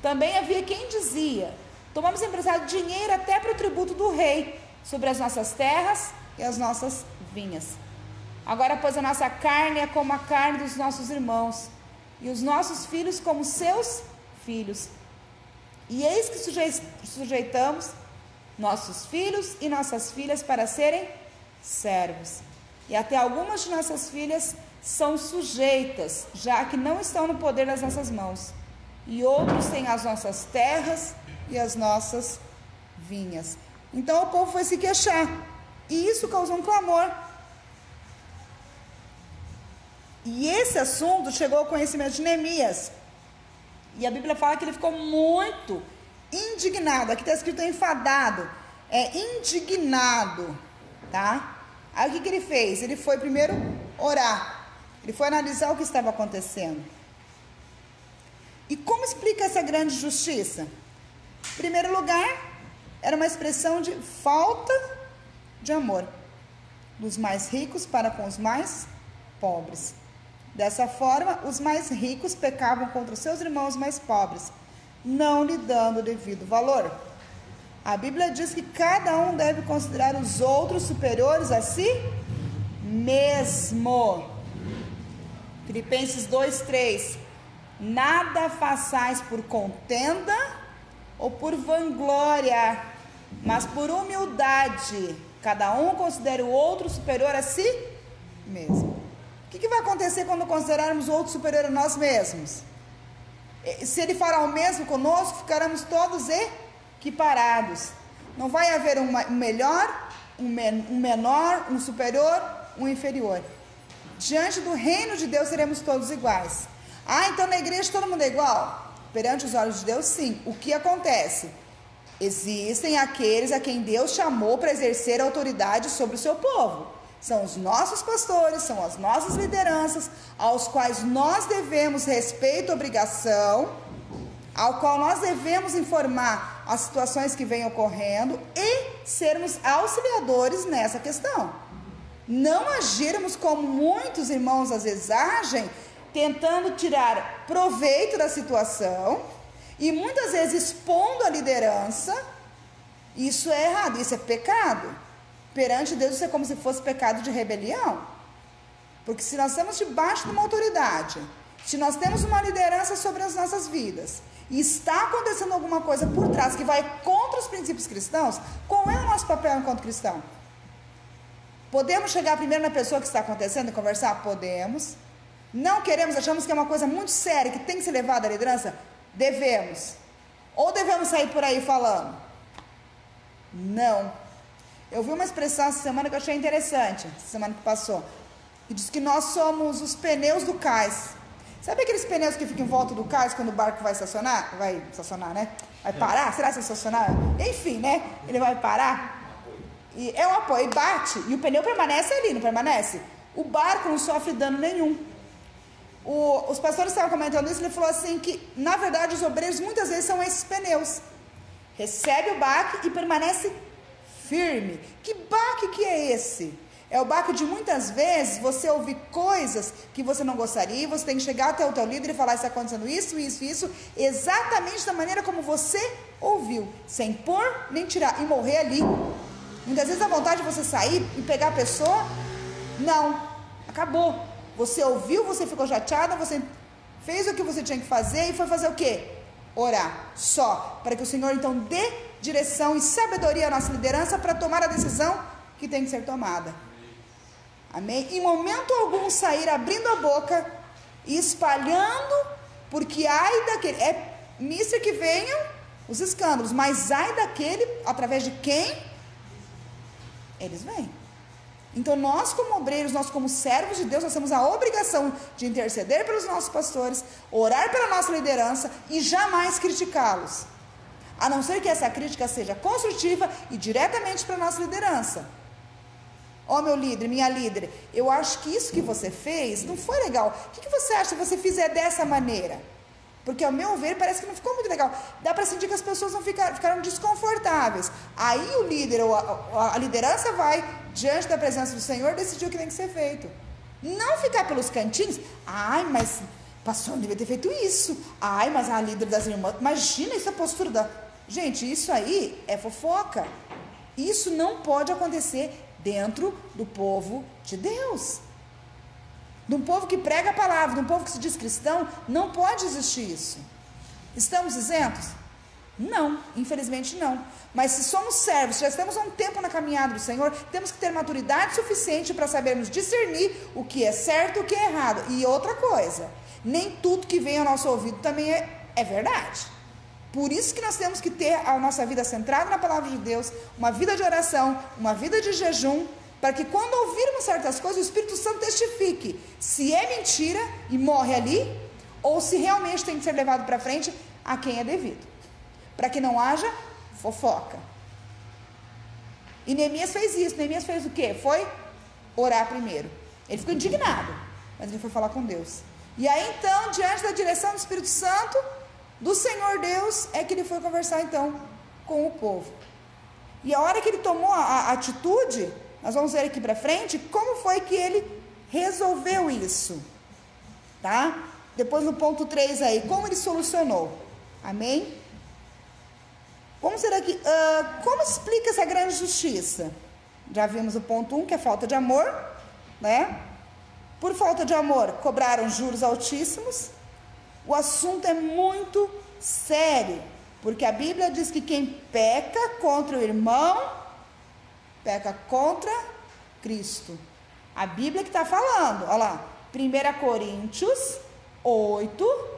Também havia quem dizia: tomamos emprestado dinheiro até para o tributo do rei sobre as nossas terras e as nossas vinhas. Agora, pois, a nossa carne é como a carne dos nossos irmãos, e os nossos filhos como seus filhos. E eis que sujeitamos nossos filhos e nossas filhas para serem servos. E até algumas de nossas filhas são sujeitas, já que não estão no poder das nossas mãos. E outros têm as nossas terras e as nossas vinhas. Então o povo foi se queixar, e isso causou um clamor. E esse assunto chegou ao conhecimento de Neemias. E a Bíblia fala que ele ficou muito indignado. Aqui está escrito enfadado. É indignado, tá? Aí o que ele fez? Ele foi primeiro orar. Ele foi analisar o que estava acontecendo. E como explica essa grande justiça? Em primeiro lugar, era uma expressão de falta de amor dos mais ricos para com os mais pobres. Dessa forma, os mais ricos pecavam contra os seus irmãos mais pobres, não lhe dando o devido valor. A Bíblia diz que cada um deve considerar os outros superiores a si mesmo. Filipenses 2:3. Nada façais por contenda ou por vanglória, mas por humildade. Cada um considere o outro superior a si mesmo. O que vai acontecer quando considerarmos o outro superior a nós mesmos? Se ele fará o mesmo conosco, ficaremos todos equiparados. Não vai haver um melhor, um menor, um superior, um inferior. Diante do reino de Deus seremos todos iguais. Ah, então na igreja todo mundo é igual? Perante os olhos de Deus, sim. O que acontece? Existem aqueles a quem Deus chamou para exercer autoridade sobre o seu povo. São os nossos pastores, são as nossas lideranças, aos quais nós devemos respeito e obrigação, ao qual nós devemos informar as situações que vêm ocorrendo e sermos auxiliadores nessa questão. Não agirmos como muitos irmãos às vezes agem, tentando tirar proveito da situação e muitas vezes expondo a liderança. Isso é errado, isso é pecado. Perante Deus isso é como se fosse pecado de rebelião. Porque se nós estamos debaixo de uma autoridade, se nós temos uma liderança sobre as nossas vidas, e está acontecendo alguma coisa por trás que vai contra os princípios cristãos, qual é o nosso papel enquanto cristão? Podemos chegar primeiro na pessoa que está acontecendo e conversar? Podemos. Não queremos, achamos que é uma coisa muito séria, que tem que ser levada à liderança? Devemos. Ou devemos sair por aí falando? Não. Eu vi uma expressão essa semana que eu achei interessante, semana que passou. e diz que nós somos os pneus do cais. Sabe aqueles pneus que ficam em volta do cais quando o barco vai estacionar? Vai estacionar, né? Vai parar? Será que vai estacionar? Enfim, né? Ele vai parar. E é um apoio, e bate, e o pneu permanece ali, não permanece? O barco não sofre dano nenhum. Os pastores estavam comentando isso, ele falou assim que, na verdade, os obreiros muitas vezes são esses pneus. Recebe o baque e permanece firme. Que baque que é esse? É o baque de muitas vezes você ouvir coisas que você não gostaria, e você tem que chegar até o teu líder e falar: está acontecendo isso, exatamente da maneira como você ouviu, sem pôr nem tirar, e morrer ali. Muitas vezes a vontade de você sair e pegar a pessoa, não, acabou. Você ouviu, você ficou chateada, você fez o que você tinha que fazer e foi fazer o quê? Orar, só, para que o Senhor então dê direção e sabedoria à nossa liderança para tomar a decisão que tem que ser tomada. Amém? Em momento algum sair abrindo a boca e espalhando, porque ai daquele, é mister que venham os escândalos, mas ai daquele através de quem eles vêm. Então nós como obreiros, nós como servos de Deus, nós temos a obrigação de interceder pelos nossos pastores, orar pela nossa liderança e jamais criticá-los, a não ser que essa crítica seja construtiva e diretamente para a nossa liderança. Ó, meu líder, minha líder, eu acho que isso que você fez não foi legal. O que você acha se você fizer dessa maneira? Porque ao meu ver parece que não ficou muito legal. Dá para sentir que as pessoas não ficaram desconfortáveis. Aí o líder ou a liderança vai diante da presença do Senhor decidir o que tem que ser feito. Não ficar pelos cantinhos. Ai, mas pastor não devia ter feito isso. Ai, mas a líder das irmãs, imagina essa postura da... Gente, isso aí é fofoca. Isso não pode acontecer dentro do povo de Deus. De um povo que prega a palavra, de um povo que se diz cristão, não pode existir isso. Estamos isentos? Não, infelizmente não. Mas se somos servos, já estamos há um tempo na caminhada do Senhor, temos que ter maturidade suficiente para sabermos discernir o que é certo e o que é errado. E outra coisa, nem tudo que vem ao nosso ouvido também é verdade. Por isso que nós temos que ter a nossa vida centrada na palavra de Deus, uma vida de oração, uma vida de jejum, para que quando ouvirmos certas coisas, o Espírito Santo testifique se é mentira e morre ali, ou se realmente tem que ser levado para frente a quem é devido, para que não haja fofoca. E Neemias fez isso. Neemias fez o quê? Foi orar primeiro. Ele ficou indignado, mas ele foi falar com Deus. E aí então, diante da direção do Espírito Santo, do Senhor Deus, é que ele foi conversar então com o povo. E a hora que ele tomou a atitude, nós vamos ver aqui para frente, como foi que ele resolveu isso, tá? Depois no ponto 3 aí, como ele solucionou, amém? Vamos ver aqui, como explica essa grande justiça? Já vimos o ponto 1, que é falta de amor, né? Por falta de amor, cobraram juros altíssimos. O assunto é muito sério, porque a Bíblia diz que quem peca contra o irmão, peca contra Cristo. A Bíblia que está falando, olha lá, 1 Coríntios 8,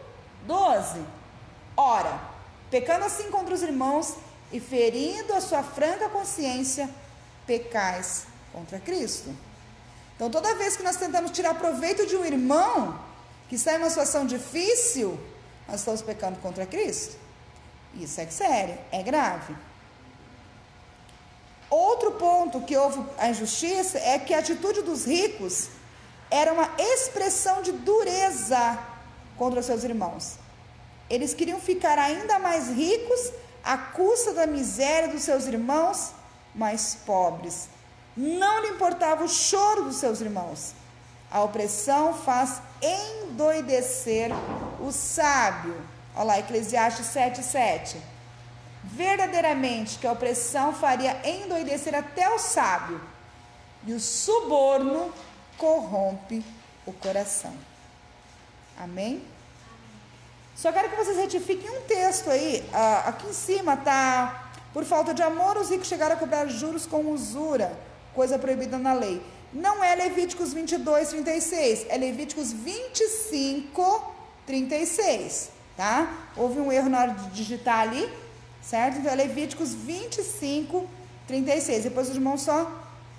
12. Ora, pecando assim contra os irmãos e ferindo a sua franca consciência, pecais contra Cristo. Então, toda vez que nós tentamos tirar proveito de um irmão que está em uma situação difícil, nós estamos pecando contra Cristo. Isso é sério, é grave. Outro ponto que houve a injustiça é que a atitude dos ricos era uma expressão de dureza contra os seus irmãos. Eles queriam ficar ainda mais ricos à custa da miséria dos seus irmãos mais pobres. Não lhe importava o choro dos seus irmãos. A opressão faz endoidecer o sábio. Olha lá, Eclesiastes 7:7. Verdadeiramente que a opressão faria endoidecer até o sábio, e o suborno corrompe o coração. Amém? Só quero que vocês retifiquem um texto aí. Aqui em cima está: por falta de amor, os ricos chegaram a cobrar juros com usura, coisa proibida na lei. Não é Levíticos 22:36, é Levíticos 25:36, tá? Houve um erro na hora de digitar ali, certo? Então é Levíticos 25:36. Depois os irmãos só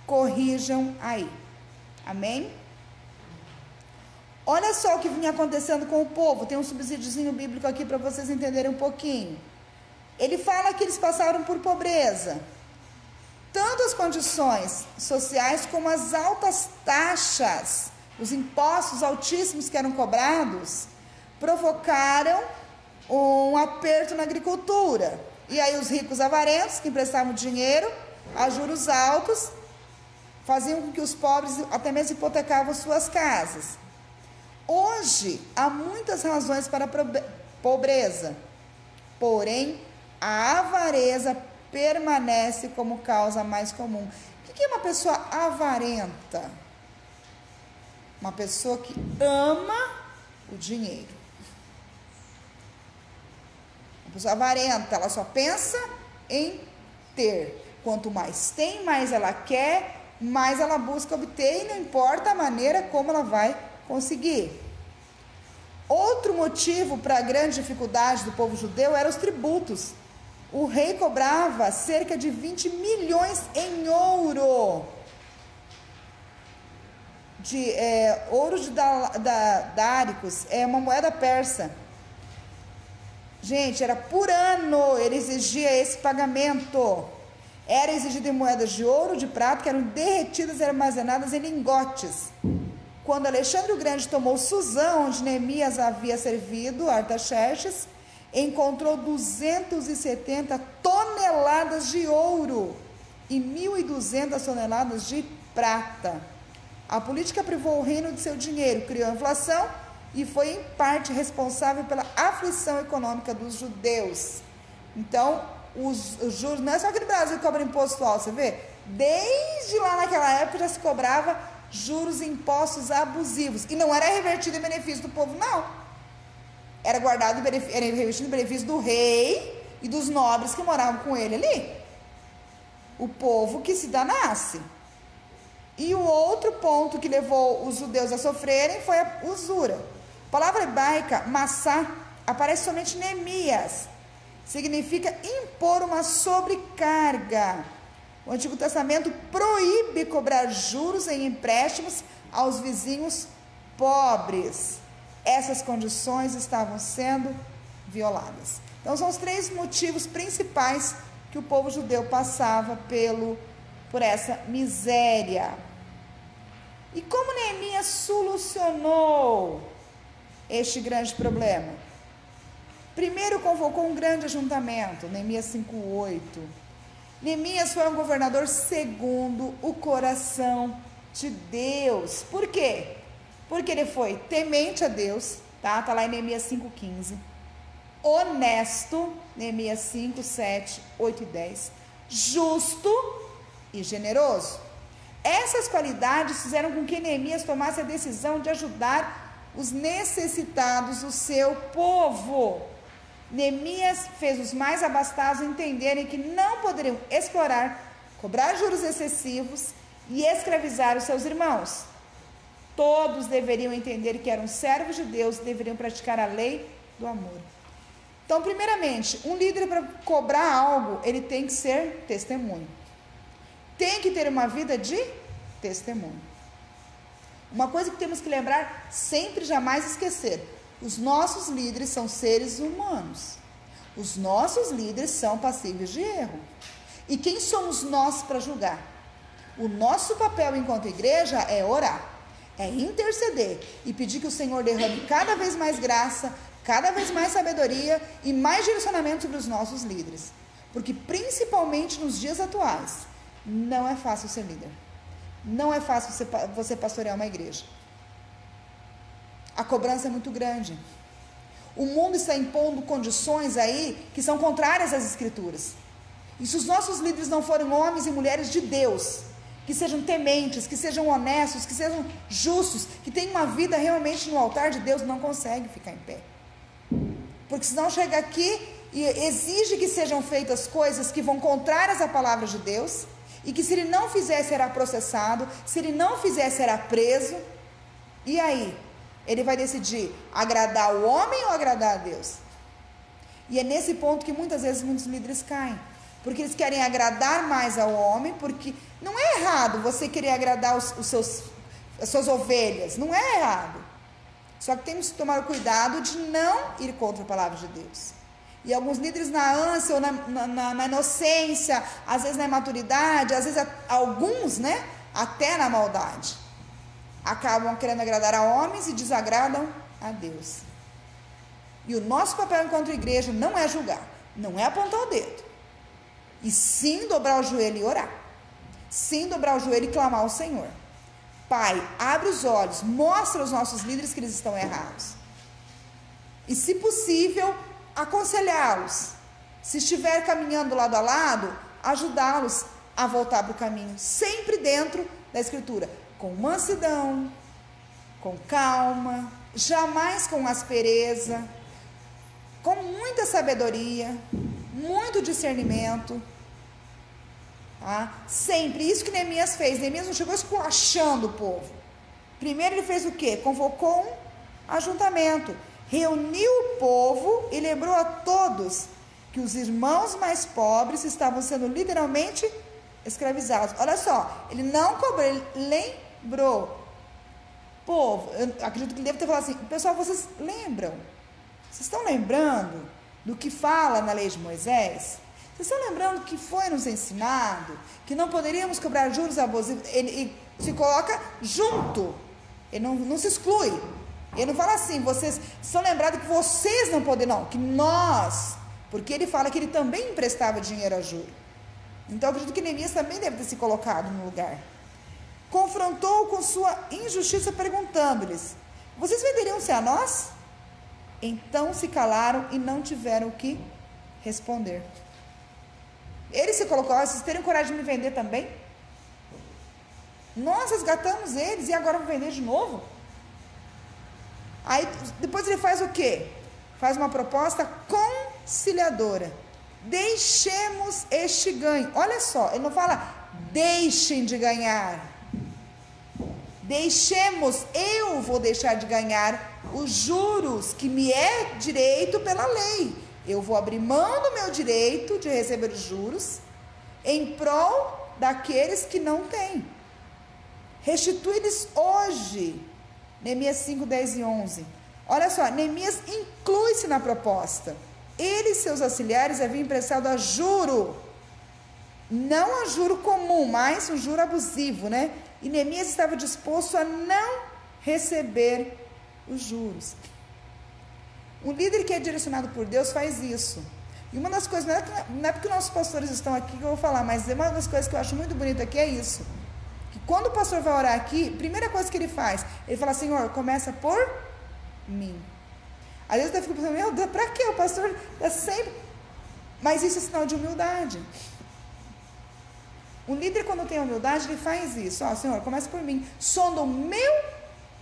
corrijam aí. Amém? Olha só o que vinha acontecendo com o povo. Tem um subsídiozinho bíblico aqui para vocês entenderem um pouquinho. Ele fala que eles passaram por pobreza. Tanto as condições sociais como as altas taxas, os impostos altíssimos que eram cobrados, provocaram um aperto na agricultura. E aí os ricos avarentos, que emprestavam dinheiro a juros altos, faziam com que os pobres até mesmo hipotecavam suas casas. Hoje, há muitas razões para a pobreza, porém, a avareza permanece como causa mais comum. O que é uma pessoa avarenta? Uma pessoa que ama o dinheiro. Uma pessoa avarenta, ela só pensa em ter. Quanto mais tem, mais ela quer, mais ela busca obter, e não importa a maneira como ela vai conseguir. Outro motivo para a grande dificuldade do povo judeu eram os tributos. O rei cobrava cerca de 20 milhões em ouro. Ouro de dáricos, é uma moeda persa. Gente, era por ano, ele exigia esse pagamento. Era exigido em moedas de ouro, de prata, que eram derretidas e armazenadas em lingotes. Quando Alexandre o Grande tomou Suzã, onde Neemias havia servido, Artaxerxes, encontrou 270 toneladas de ouro e 1.200 toneladas de prata. A política privou o reino de seu dinheiro, criou a inflação e foi em parte responsável pela aflição econômica dos judeus. Então, os juros, não é só aqui no Brasil que cobra imposto alto, você vê? Desde lá naquela época já se cobrava juros e impostos abusivos. E não era revertido em benefício do povo, não. Era guardado, era revertido em benefício do rei e dos nobres que moravam com ele ali. O povo que se danasse. E o outro ponto que levou os judeus a sofrerem foi a usura. A palavra hebraica, massá, aparece somente em Neemias. Significa impor uma sobrecarga. O Antigo Testamento proíbe cobrar juros em empréstimos aos vizinhos pobres. Essas condições estavam sendo violadas. Então, são os 3 motivos principais que o povo judeu passava por essa miséria. E como Neemias solucionou este grande problema? Primeiro, convocou um grande ajuntamento, Neemias 5:8. Neemias foi um governador segundo o coração de Deus. Por quê? Porque ele foi temente a Deus, tá? Tá lá em Neemias 5:15. Honesto, Neemias 5, 7, 8 e 10. Justo e generoso. Essas qualidades fizeram com que Neemias tomasse a decisão de ajudar os necessitados do seu povo. Neemias fez os mais abastados entenderem que não poderiam explorar, cobrar juros excessivos e escravizar os seus irmãos. Todos deveriam entender que eram servos de Deus e deveriam praticar a lei do amor. Então, primeiramente, um líder, para cobrar algo, ele tem que ser testemunho. Tem que ter uma vida de testemunho. Uma coisa que temos que lembrar, sempre, jamais esquecer: os nossos líderes são seres humanos. Os nossos líderes são passíveis de erro. E quem somos nós para julgar? O nosso papel enquanto igreja é orar, é interceder e pedir que o Senhor derrame cada vez mais graça, cada vez mais sabedoria e mais direcionamento sobre os nossos líderes. Porque principalmente nos dias atuais, não é fácil ser líder. Não é fácil você pastorear uma igreja. A cobrança é muito grande. O mundo está impondo condições aí que são contrárias às Escrituras. E se os nossos líderes não forem homens e mulheres de Deus, que sejam tementes, que sejam honestos, que sejam justos, que tenham uma vida realmente no altar de Deus, não consegue ficar em pé. Porque senão chega aqui e exige que sejam feitas coisas que vão contrárias à palavra de Deus, e que se ele não fizer, será processado, se ele não fizer, será preso. E aí? Ele vai decidir agradar o homem ou agradar a Deus? E é nesse ponto que muitas vezes muitos líderes caem, porque eles querem agradar mais ao homem, porque não é errado você querer agradar as suas ovelhas, não é errado. Só que temos que tomar cuidado de não ir contra a palavra de Deus. E alguns líderes na ânsia ou na inocência, às vezes na imaturidade, às vezes alguns, né, até na maldade, acabam querendo agradar a homens e desagradam a Deus. E o nosso papel enquanto igreja não é julgar, não é apontar o dedo, e sim dobrar o joelho e orar, sim dobrar o joelho e clamar ao Senhor. Pai, abre os olhos, mostra aos nossos líderes que eles estão errados, e se possível, aconselhá-los. Se estiver caminhando lado a lado, ajudá-los a voltar para o caminho, sempre dentro da Escritura, com mansidão, com calma, jamais com aspereza, com muita sabedoria, muito discernimento, tá? Sempre, isso que Neemias fez. Neemias não chegou esculachando o povo. Primeiro ele fez o quê? Convocou um ajuntamento, reuniu o povo e lembrou a todos que os irmãos mais pobres estavam sendo literalmente escravizados. Olha só, ele não cobrou, ele lembrou. Povo, eu acredito que ele deve ter falado assim: pessoal, vocês lembram? Vocês estão lembrando do que fala na lei de Moisés? Vocês estão lembrando que foi nos ensinado que não poderíamos cobrar juros abusivos? Ele se coloca junto, ele não se exclui. Ele não fala assim: vocês estão lembrados que vocês não podem, não, que nós, porque ele fala que ele também emprestava dinheiro a juro. Então eu acredito que Neemias também deve ter se colocado no lugar. Confrontou com sua injustiça, perguntando-lhes: vocês venderiam-se a nós? Então se calaram e não tiveram o que responder. Ele se colocou: vocês teriam coragem de me vender também? Nós resgatamos eles e agora vão vender de novo? Aí depois ele faz o quê? Faz uma proposta conciliadora. Deixemos este ganho. Olha só, ele não fala deixem de ganhar. Deixemos, eu vou deixar de ganhar os juros que me é direito pela lei. Eu vou abrir mão do meu direito de receber os juros em prol daqueles que não têm. Restitui-lhes hoje. Neemias 5, 10 e 11. Olha só, Neemias inclui-se na proposta. Ele e seus auxiliares haviam emprestado a juro, não a juro comum, mas um juro abusivo, né? E Neemias estava disposto a não receber os juros. Um líder que é direcionado por Deus faz isso. E uma das coisas, não é porque nossos pastores estão aqui que eu vou falar, mas uma das coisas que eu acho muito bonito aqui é isso. Que quando o pastor vai orar aqui, a primeira coisa que ele faz, ele fala: Senhor, começa por mim. Às vezes eu fico pensando: meu Deus, para que o pastor está sempre... Mas isso é sinal de humildade. Um líder, quando tem humildade, ele faz isso: ó, Senhor, começa por mim, sonda o meu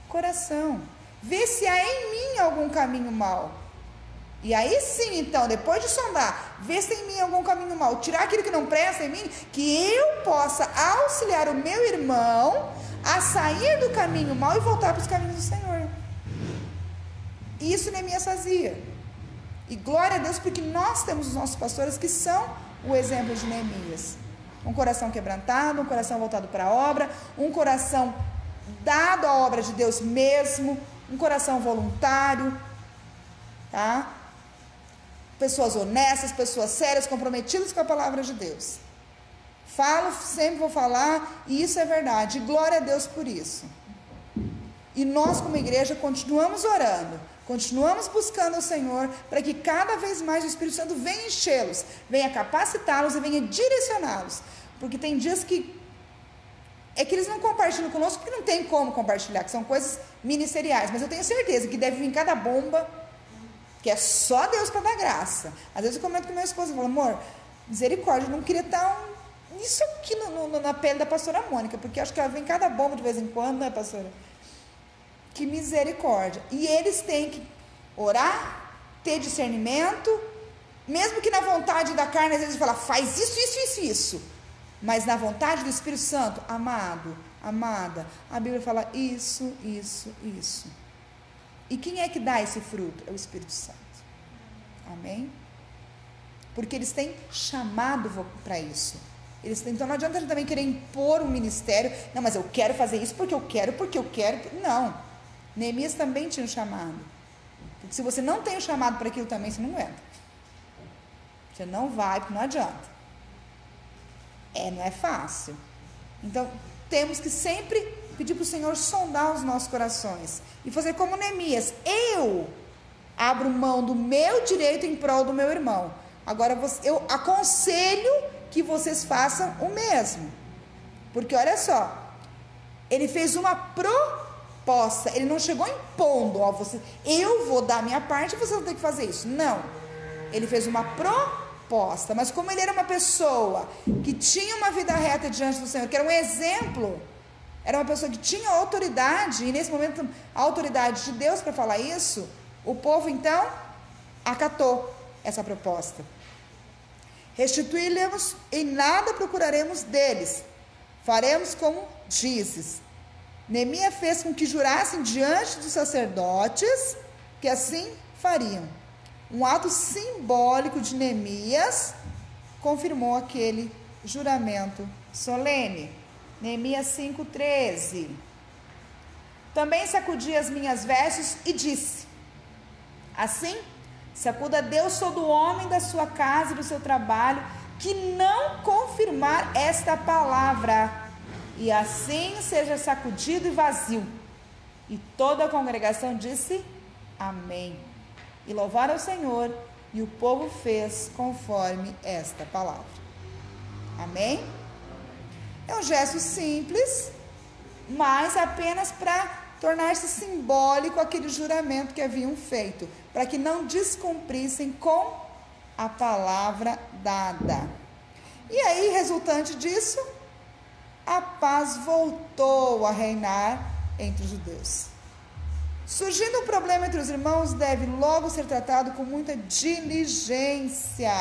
coração, vê se há em mim algum caminho mau. E aí sim, então, depois de sondar, ver se tem em mim algum caminho mau, tirar aquilo que não presta em mim, que eu possa auxiliar o meu irmão a sair do caminho mau e voltar para os caminhos do Senhor. Isso Neemias fazia. E glória a Deus, porque nós temos os nossos pastores que são o exemplo de Neemias. Um coração quebrantado, um coração voltado para a obra, um coração dado à obra de Deus mesmo, um coração voluntário, tá? Pessoas honestas, pessoas sérias, comprometidas com a palavra de Deus. Falo, sempre vou falar, e isso é verdade, e glória a Deus por isso. E nós como igreja continuamos orando, continuamos buscando o Senhor, para que cada vez mais o Espírito Santo venha enchê-los, venha capacitá-los e venha direcioná-los, porque tem dias que eles não compartilham conosco, porque não tem como compartilhar, que são coisas ministeriais, mas eu tenho certeza que deve vir cada bomba, que é só Deus para dar graça. Às vezes eu comento com meu esposo, eu falo: amor, misericórdia, eu não queria estar isso aqui na pele da pastora Mônica, porque acho que ela vem cada bomba de vez em quando, né, pastora? Que misericórdia. E eles têm que orar, ter discernimento, mesmo que na vontade da carne, às vezes fala: faz isso, isso, isso, isso. Mas na vontade do Espírito Santo, amado, amada, a Bíblia fala isso, isso, isso. E quem é que dá esse fruto? É o Espírito Santo. Amém? Porque eles têm chamado para isso. Então não adianta a gente também querer impor um ministério. Não, mas eu quero fazer isso porque eu quero, porque eu quero. Não. Neemias também tinha um chamado. Porque se você não tem o chamado para aquilo também, você não aguenta. Você não vai, porque não adianta. Não é fácil. Então, temos que sempre pedir para o Senhor sondar os nossos corações. E fazer como Neemias. Eu abro mão do meu direito em prol do meu irmão. Agora, eu aconselho que vocês façam o mesmo. Porque, olha só, ele fez uma proposta. Ele não chegou impondo, ó, eu vou dar a minha parte e vocês vão ter que fazer isso. Não. Ele fez uma proposta. Mas como ele era uma pessoa que tinha uma vida reta diante do Senhor, que era um exemplo, era uma pessoa que tinha autoridade, e nesse momento a autoridade de Deus para falar isso, o povo então acatou essa proposta. Restituí-lhes e nada procuraremos deles, faremos como dizes. Neemias fez com que jurassem diante dos sacerdotes que assim fariam. Um ato simbólico de Neemias confirmou aquele juramento solene. Neemias 5:13. Também sacudi as minhas vestes e disse: assim, sacuda Deus todo homem da sua casa e do seu trabalho, que não confirmar esta palavra, e assim seja sacudido e vazio. E toda a congregação disse: amém. E louvaram ao Senhor, e o povo fez conforme esta palavra. Amém? É um gesto simples, mas apenas para tornar-se simbólico aquele juramento que haviam feito, para que não descumprissem com a palavra dada. E aí, resultante disso, a paz voltou a reinar entre os judeus. Surgindo um problema entre os irmãos, deve logo ser tratado com muita diligência.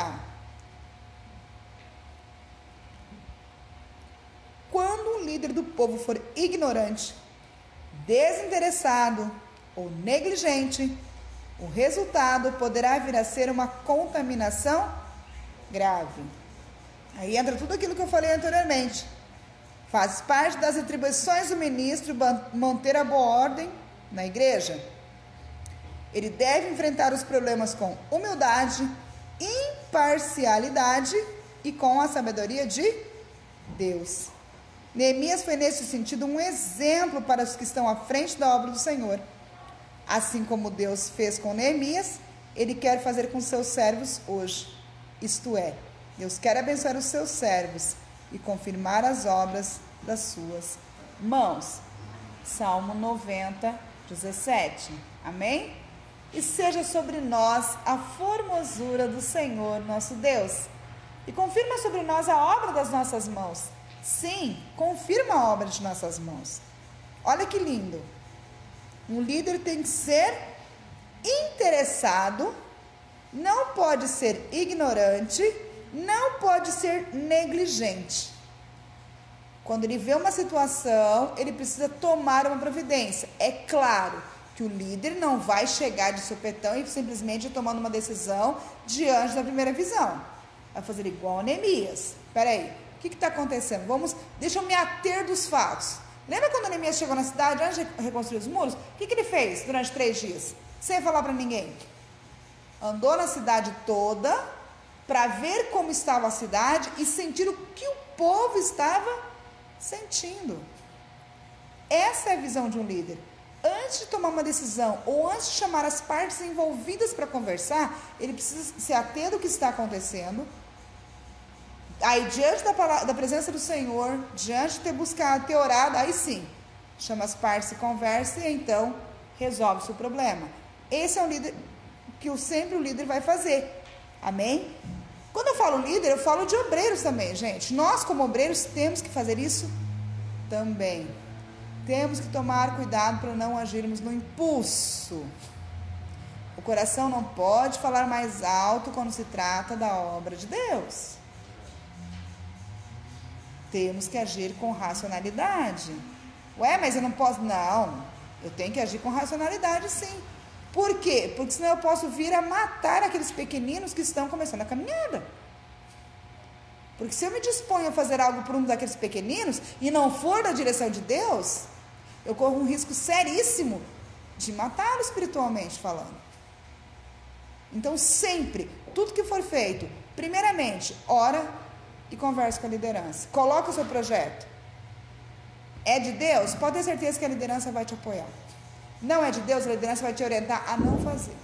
Quando o líder do povo for ignorante, desinteressado ou negligente, o resultado poderá vir a ser uma contaminação grave. Aí entra tudo aquilo que eu falei anteriormente. Faz parte das atribuições do ministro manter a boa ordem na igreja. Ele deve enfrentar os problemas com humildade, imparcialidade e com a sabedoria de Deus. Neemias foi nesse sentido um exemplo para os que estão à frente da obra do Senhor. Assim como Deus fez com Neemias, Ele quer fazer com seus servos hoje. Isto é, Deus quer abençoar os seus servos e confirmar as obras das suas mãos. Salmo 90, 17. Amém? E seja sobre nós a formosura do Senhor nosso Deus. E confirma sobre nós a obra das nossas mãos. Sim, confirma a obra de nossas mãos. Olha que lindo. Um líder tem que ser interessado, não pode ser ignorante, não pode ser negligente. Quando ele vê uma situação, ele precisa tomar uma providência. É claro que o líder não vai chegar de supetão e simplesmente tomando uma decisão diante da primeira visão. Vai fazer igual a Neemias. Espera aí. O que está acontecendo? Deixa eu me ater dos fatos. Lembra quando Neemias chegou na cidade, antes de reconstruir os muros? O que ele fez durante 3 dias? Sem falar para ninguém. Andou na cidade toda para ver como estava a cidade e sentir o que o povo estava sentindo. Essa é a visão de um líder. Antes de tomar uma decisão ou antes de chamar as partes envolvidas para conversar, ele precisa se ater do que está acontecendo. Aí, diante da presença do Senhor, diante de ter buscado, ter orado, aí sim, chama as partes, se conversa e então resolve-se o problema. Esse é um líder que sempre o líder vai fazer. Amém? Quando eu falo líder, eu falo de obreiros também, gente. Nós, como obreiros, temos que fazer isso também. Temos que tomar cuidado para não agirmos no impulso. O coração não pode falar mais alto quando se trata da obra de Deus. Temos que agir com racionalidade. Ué, mas eu não posso... Não, eu tenho que agir com racionalidade, sim. Por quê? Porque senão eu posso vir a matar aqueles pequeninos que estão começando a caminhada. Porque se eu me disponho a fazer algo por um daqueles pequeninos e não for da direção de Deus, eu corro um risco seríssimo de matá-lo espiritualmente falando. Então, sempre, tudo que for feito, primeiramente, ora e converse com a liderança. Coloca o seu projeto. É de Deus? Pode ter certeza que a liderança vai te apoiar. Não é de Deus, a liderança vai te orientar a não fazer.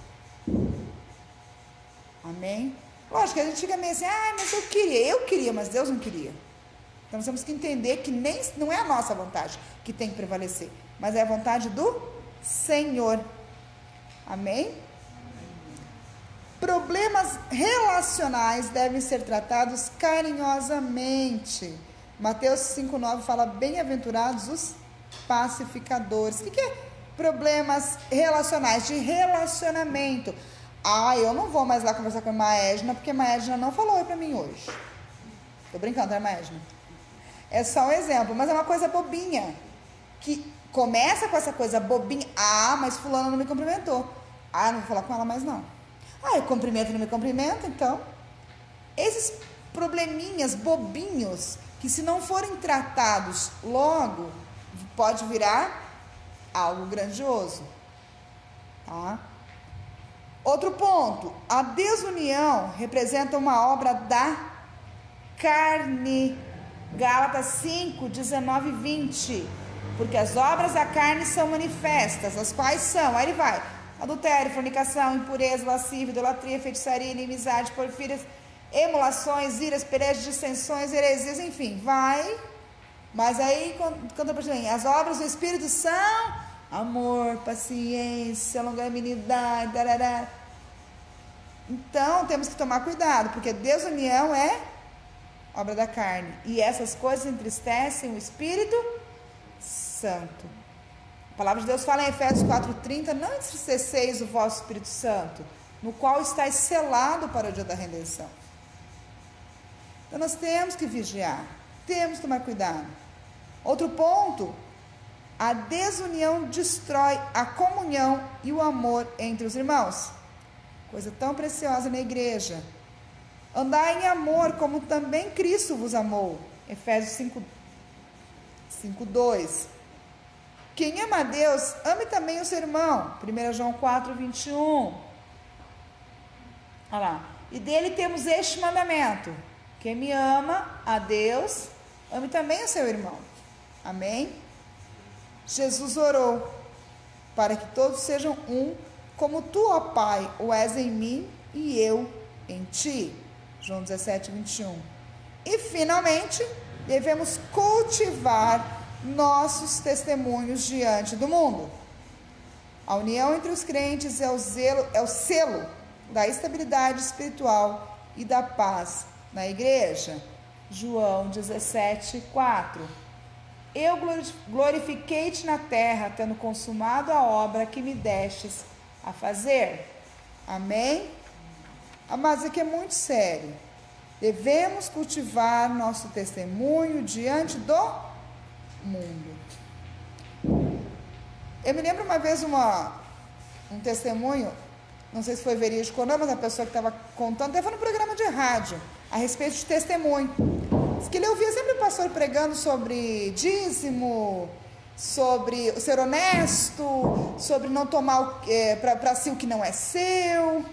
Amém? Lógico, a gente fica meio assim, mas eu queria, mas Deus não queria. Então nós temos que entender que não é a nossa vontade que tem que prevalecer, mas é a vontade do Senhor. Amém? Problemas relacionais devem ser tratados carinhosamente. Mateus 5,9 fala, bem-aventurados os pacificadores. O que é problemas relacionais? De relacionamento. Eu não vou mais lá conversar com a irmã Edna, porque a irmã Edna não falou para mim hoje. Tô brincando, irmã Edna? É só um exemplo, mas é uma coisa bobinha. Que começa com essa coisa bobinha. Mas fulano não me cumprimentou. Não vou falar com ela mais não. Eu cumprimento e não me cumprimenta, então. Esses probleminhas bobinhos, que se não forem tratados logo, pode virar algo grandioso. Tá? Outro ponto, a desunião representa uma obra da carne. Gálatas 5, 19 e 20. Porque as obras da carne são manifestas, as quais são, aí ele vai, adultério, fornicação, impureza, lascívia, idolatria, feitiçaria, inimizade, porfírias, emulações, iras, perejas, dissensões, heresias, enfim, vai. Mas aí, conta pra gente, as obras do Espírito são amor, paciência, longanimidade, darará. Então, temos que tomar cuidado, porque desunião é obra da carne. E essas coisas entristecem o Espírito Santo. A palavra de Deus fala em Efésios 4,30, não entristeceis o vosso Espírito Santo, no qual estáis selado para o dia da redenção. Então, nós temos que vigiar, temos que tomar cuidado. Outro ponto, a desunião destrói a comunhão e o amor entre os irmãos. Coisa tão preciosa na igreja. Andai em amor, como também Cristo vos amou. Efésios 5:2. Quem ama a Deus, ame também o seu irmão. 1 João 4:21. Olha lá. E dele temos este mandamento: quem me ama a Deus, ame também o seu irmão. Amém? Jesus orou para que todos sejam um, como tu, ó Pai, o és em mim e eu em ti. João 17:21. E finalmente, devemos cultivar nossos testemunhos diante do mundo. A união entre os crentes é o selo da estabilidade espiritual e da paz na igreja. João 17:4. Eu glorifiquei-te na terra, tendo consumado a obra que me destes a fazer. Amém? Mas isso aqui é muito sério. Devemos cultivar nosso testemunho diante do mundo. Eu me lembro uma vez um testemunho, não sei se foi verídico ou não, mas a pessoa que estava contando, até foi no programa de rádio, a respeito de testemunho. Diz que ele ouvia sempre o pastor pregando sobre dízimo, sobre ser honesto, sobre não tomar para si o que não é seu.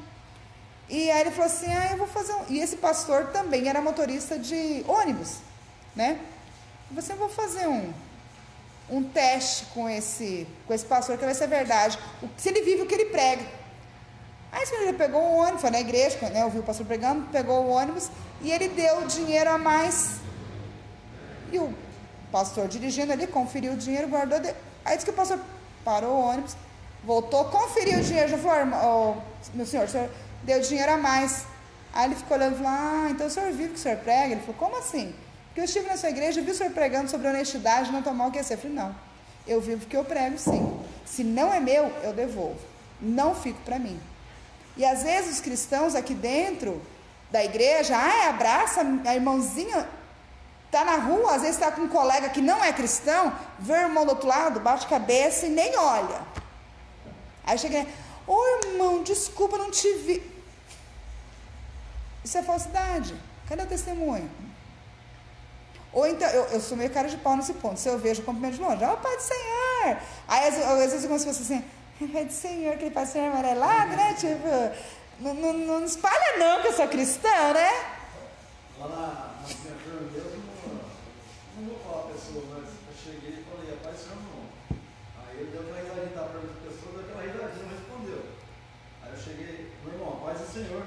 E aí ele falou assim, eu vou fazer E esse pastor também era motorista de ônibus, né? Ele falou assim, eu vou fazer um teste com esse pastor, que vai ser verdade. Se ele vive o que ele prega. Aí ele pegou o ônibus, foi na igreja, né, ouviu o pastor pregando, pegou o ônibus e ele deu dinheiro a mais. E o pastor dirigindo ali, conferiu o dinheiro, guardou. Aí disse que o pastor parou o ônibus, voltou, conferiu o dinheiro, já falou, meu senhor, o senhor deu dinheiro a mais. Aí ele ficou olhando e falou, então o senhor vive o que o senhor prega? Ele falou, como assim? Porque eu estive na sua igreja e vi o senhor pregando sobre honestidade, não tomar o que é seu. Eu falei, não, eu vivo o que eu prego, sim. Se não é meu, eu devolvo. Não fico para mim. E às vezes os cristãos aqui dentro da igreja, abraça a irmãozinha, tá na rua, às vezes está com um colega que não é cristão, vê o irmão do outro lado, bate a cabeça e nem olha. Aí chega, irmão, desculpa, não te vi. Isso é falsidade. Cadê o testemunho? Ou então, eu sou meio cara de pau nesse ponto. Se eu vejo o cumprimento de longe, Pai do Senhor. Aí às vezes algumas pessoas assim, Pai do Senhor, aquele pastor amarelado, né? Tipo, não espalha não que eu sou cristão, né?
Lá na minha firma mesmo, não vou falar a pessoa, mas eu cheguei e falei, rapaz, senhor não. Aí ele deu aquela risadinha, estava perguntando a pessoa, deu aquela risadinha, não respondeu. Aí eu cheguei, meu irmão, paz do Senhor.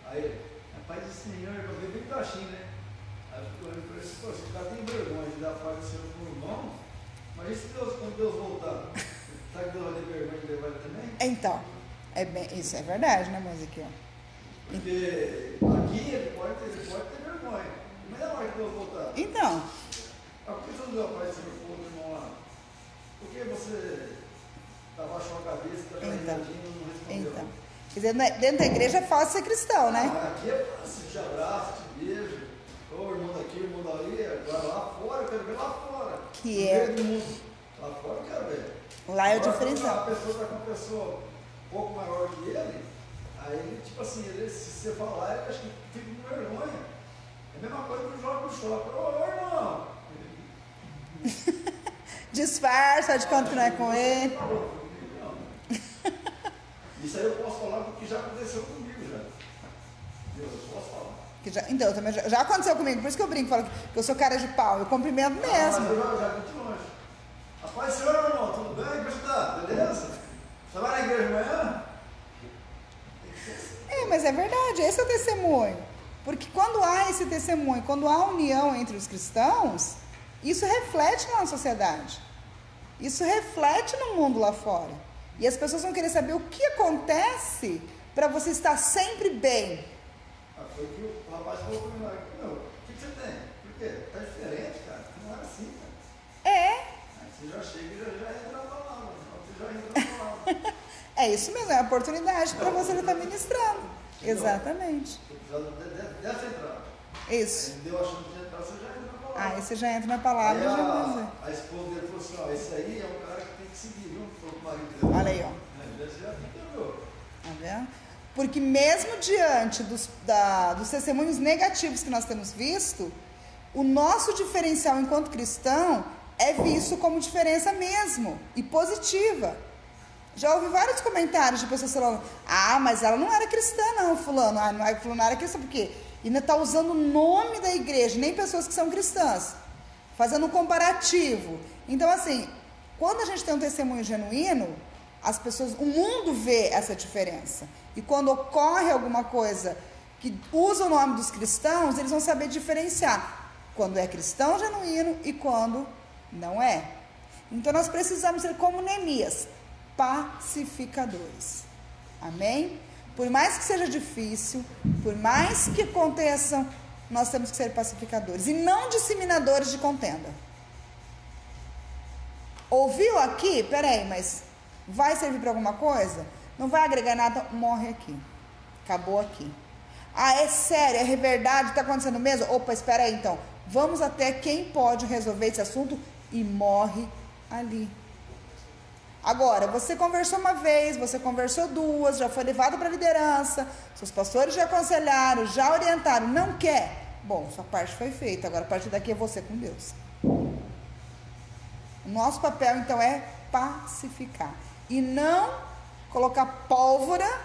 Aí ele, paz do Senhor, eu falei bem baixinho, né? Aí eu fico olhando para ele, pô, esse cara tem vergonha de dar paz do Senhor para o irmão, mas e se Deus, quando Deus voltar, será que Deus vai ter vergonha de levar ele também?
Então, isso é verdade, né, Ezequiel?
Porque aqui ele pode ter vergonha, mas na hora que Deus voltar.
Então.
Por que você não deu a paz do Senhor para o outro irmão lá? Por que você abaixou a cabeça, está risadinho e não respondeu?
Então. Quer dizer, dentro da igreja é fácil ser cristão, né?
Não, aqui é fácil, te abraço, te beijo. Ô, irmão daqui, irmão dali, agora lá fora, eu quero ver lá fora.
Que
no
é.
meio do mundo. Lá fora eu quero ver.
Lá é o
agora,
diferencial.
A pessoa está com uma pessoa um pouco maior que ele, aí ele, tipo assim, ele, se você falar, ele acha que fica com vergonha. É a mesma coisa que joga no shopping. Ô, irmão!
Disfarça de conta que não é com ele.
Isso aí eu posso falar porque já aconteceu comigo já. Eu posso falar.
Então, eu também já aconteceu comigo, por isso que eu brinco, falo que eu sou cara de pau, eu cumprimento mesmo.
Mas eu já vi de longe. Rapaz, senhor, irmão, tudo bem? Como está? Beleza? Você vai na igreja amanhã?
Mas é verdade, esse é o testemunho. Porque quando há esse testemunho, quando há união entre os cristãos, isso reflete na sociedade. Isso reflete no mundo lá fora. E as pessoas vão querer saber o que acontece para você estar sempre bem.
Foi que o rapaz falou para mim, o que você tem? Por quê? Tá diferente, cara. Não é assim, cara. Aí você já chega e já entra na palavra. Você já entra na palavra.
É isso mesmo, é a oportunidade para você estar ministrando. Exatamente.
Você precisa dessa entrada.
Isso.
Aí deu a chance de entrar, você já entra na palavra.
Aí você já entra na palavra e já vai dizer.
A esposa dele falou assim, esse aí é um cara que tem que seguir, viu? Falou pro marido dele.
Olha aí, ó.
Já entendeu.
Tá vendo? Porque mesmo diante dos testemunhos negativos que nós temos visto, o nosso diferencial enquanto cristão é visto como diferença mesmo, e positiva. Já ouvi vários comentários de pessoas falando, mas ela não era cristã não, fulano. Fulano não era cristã, por quê? E ainda está usando o nome da igreja, nem pessoas que são cristãs, fazendo um comparativo. Então, assim, quando a gente tem um testemunho genuíno, as pessoas, o mundo vê essa diferença. E quando ocorre alguma coisa que usa o nome dos cristãos, eles vão saber diferenciar quando é cristão genuíno e quando não é. Então nós precisamos ser como Neemias, pacificadores. Amém? Por mais que seja difícil, por mais que aconteçam, nós temos que ser pacificadores e não disseminadores de contenda. Ouviu aqui? Peraí, mas vai servir para alguma coisa? Não vai agregar nada? Morre aqui. Acabou aqui. É sério? É verdade? Está acontecendo mesmo? Opa, espera aí então. Vamos até quem pode resolver esse assunto e morre ali. Agora, você conversou uma vez, você conversou duas, já foi levado para a liderança, seus pastores já aconselharam, já orientaram, não quer? Bom, sua parte foi feita, agora a partir daqui é você com Deus. O nosso papel, então, é pacificar e não colocar pólvora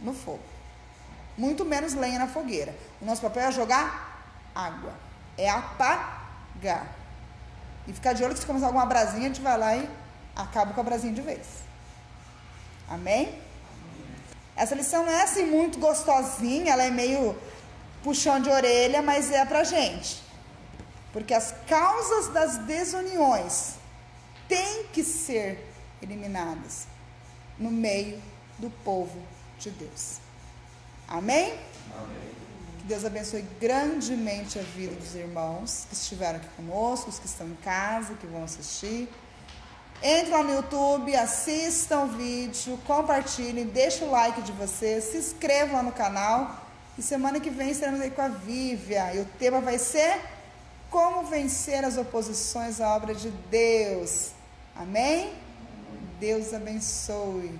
no fogo, muito menos lenha na fogueira. O nosso papel é jogar água, é apagar. E ficar de olho que se começar alguma brasinha, a gente vai lá e acaba com a brasinha de vez. Amém? Essa lição não é assim muito gostosinha, ela é meio puxão de orelha, mas é pra gente. Porque as causas das desuniões têm que ser eliminadas no meio do povo de Deus. Amém?
Amém.
Que Deus abençoe grandemente a vida dos irmãos que estiveram aqui conosco, os que estão em casa, que vão assistir. Entre lá no YouTube, assistam o vídeo, compartilhem, deixem o like de vocês, se inscrevam lá no canal. E semana que vem estaremos aí com a Vívia. E o tema vai ser como vencer as oposições à obra de Deus. Amém? Deus abençoe.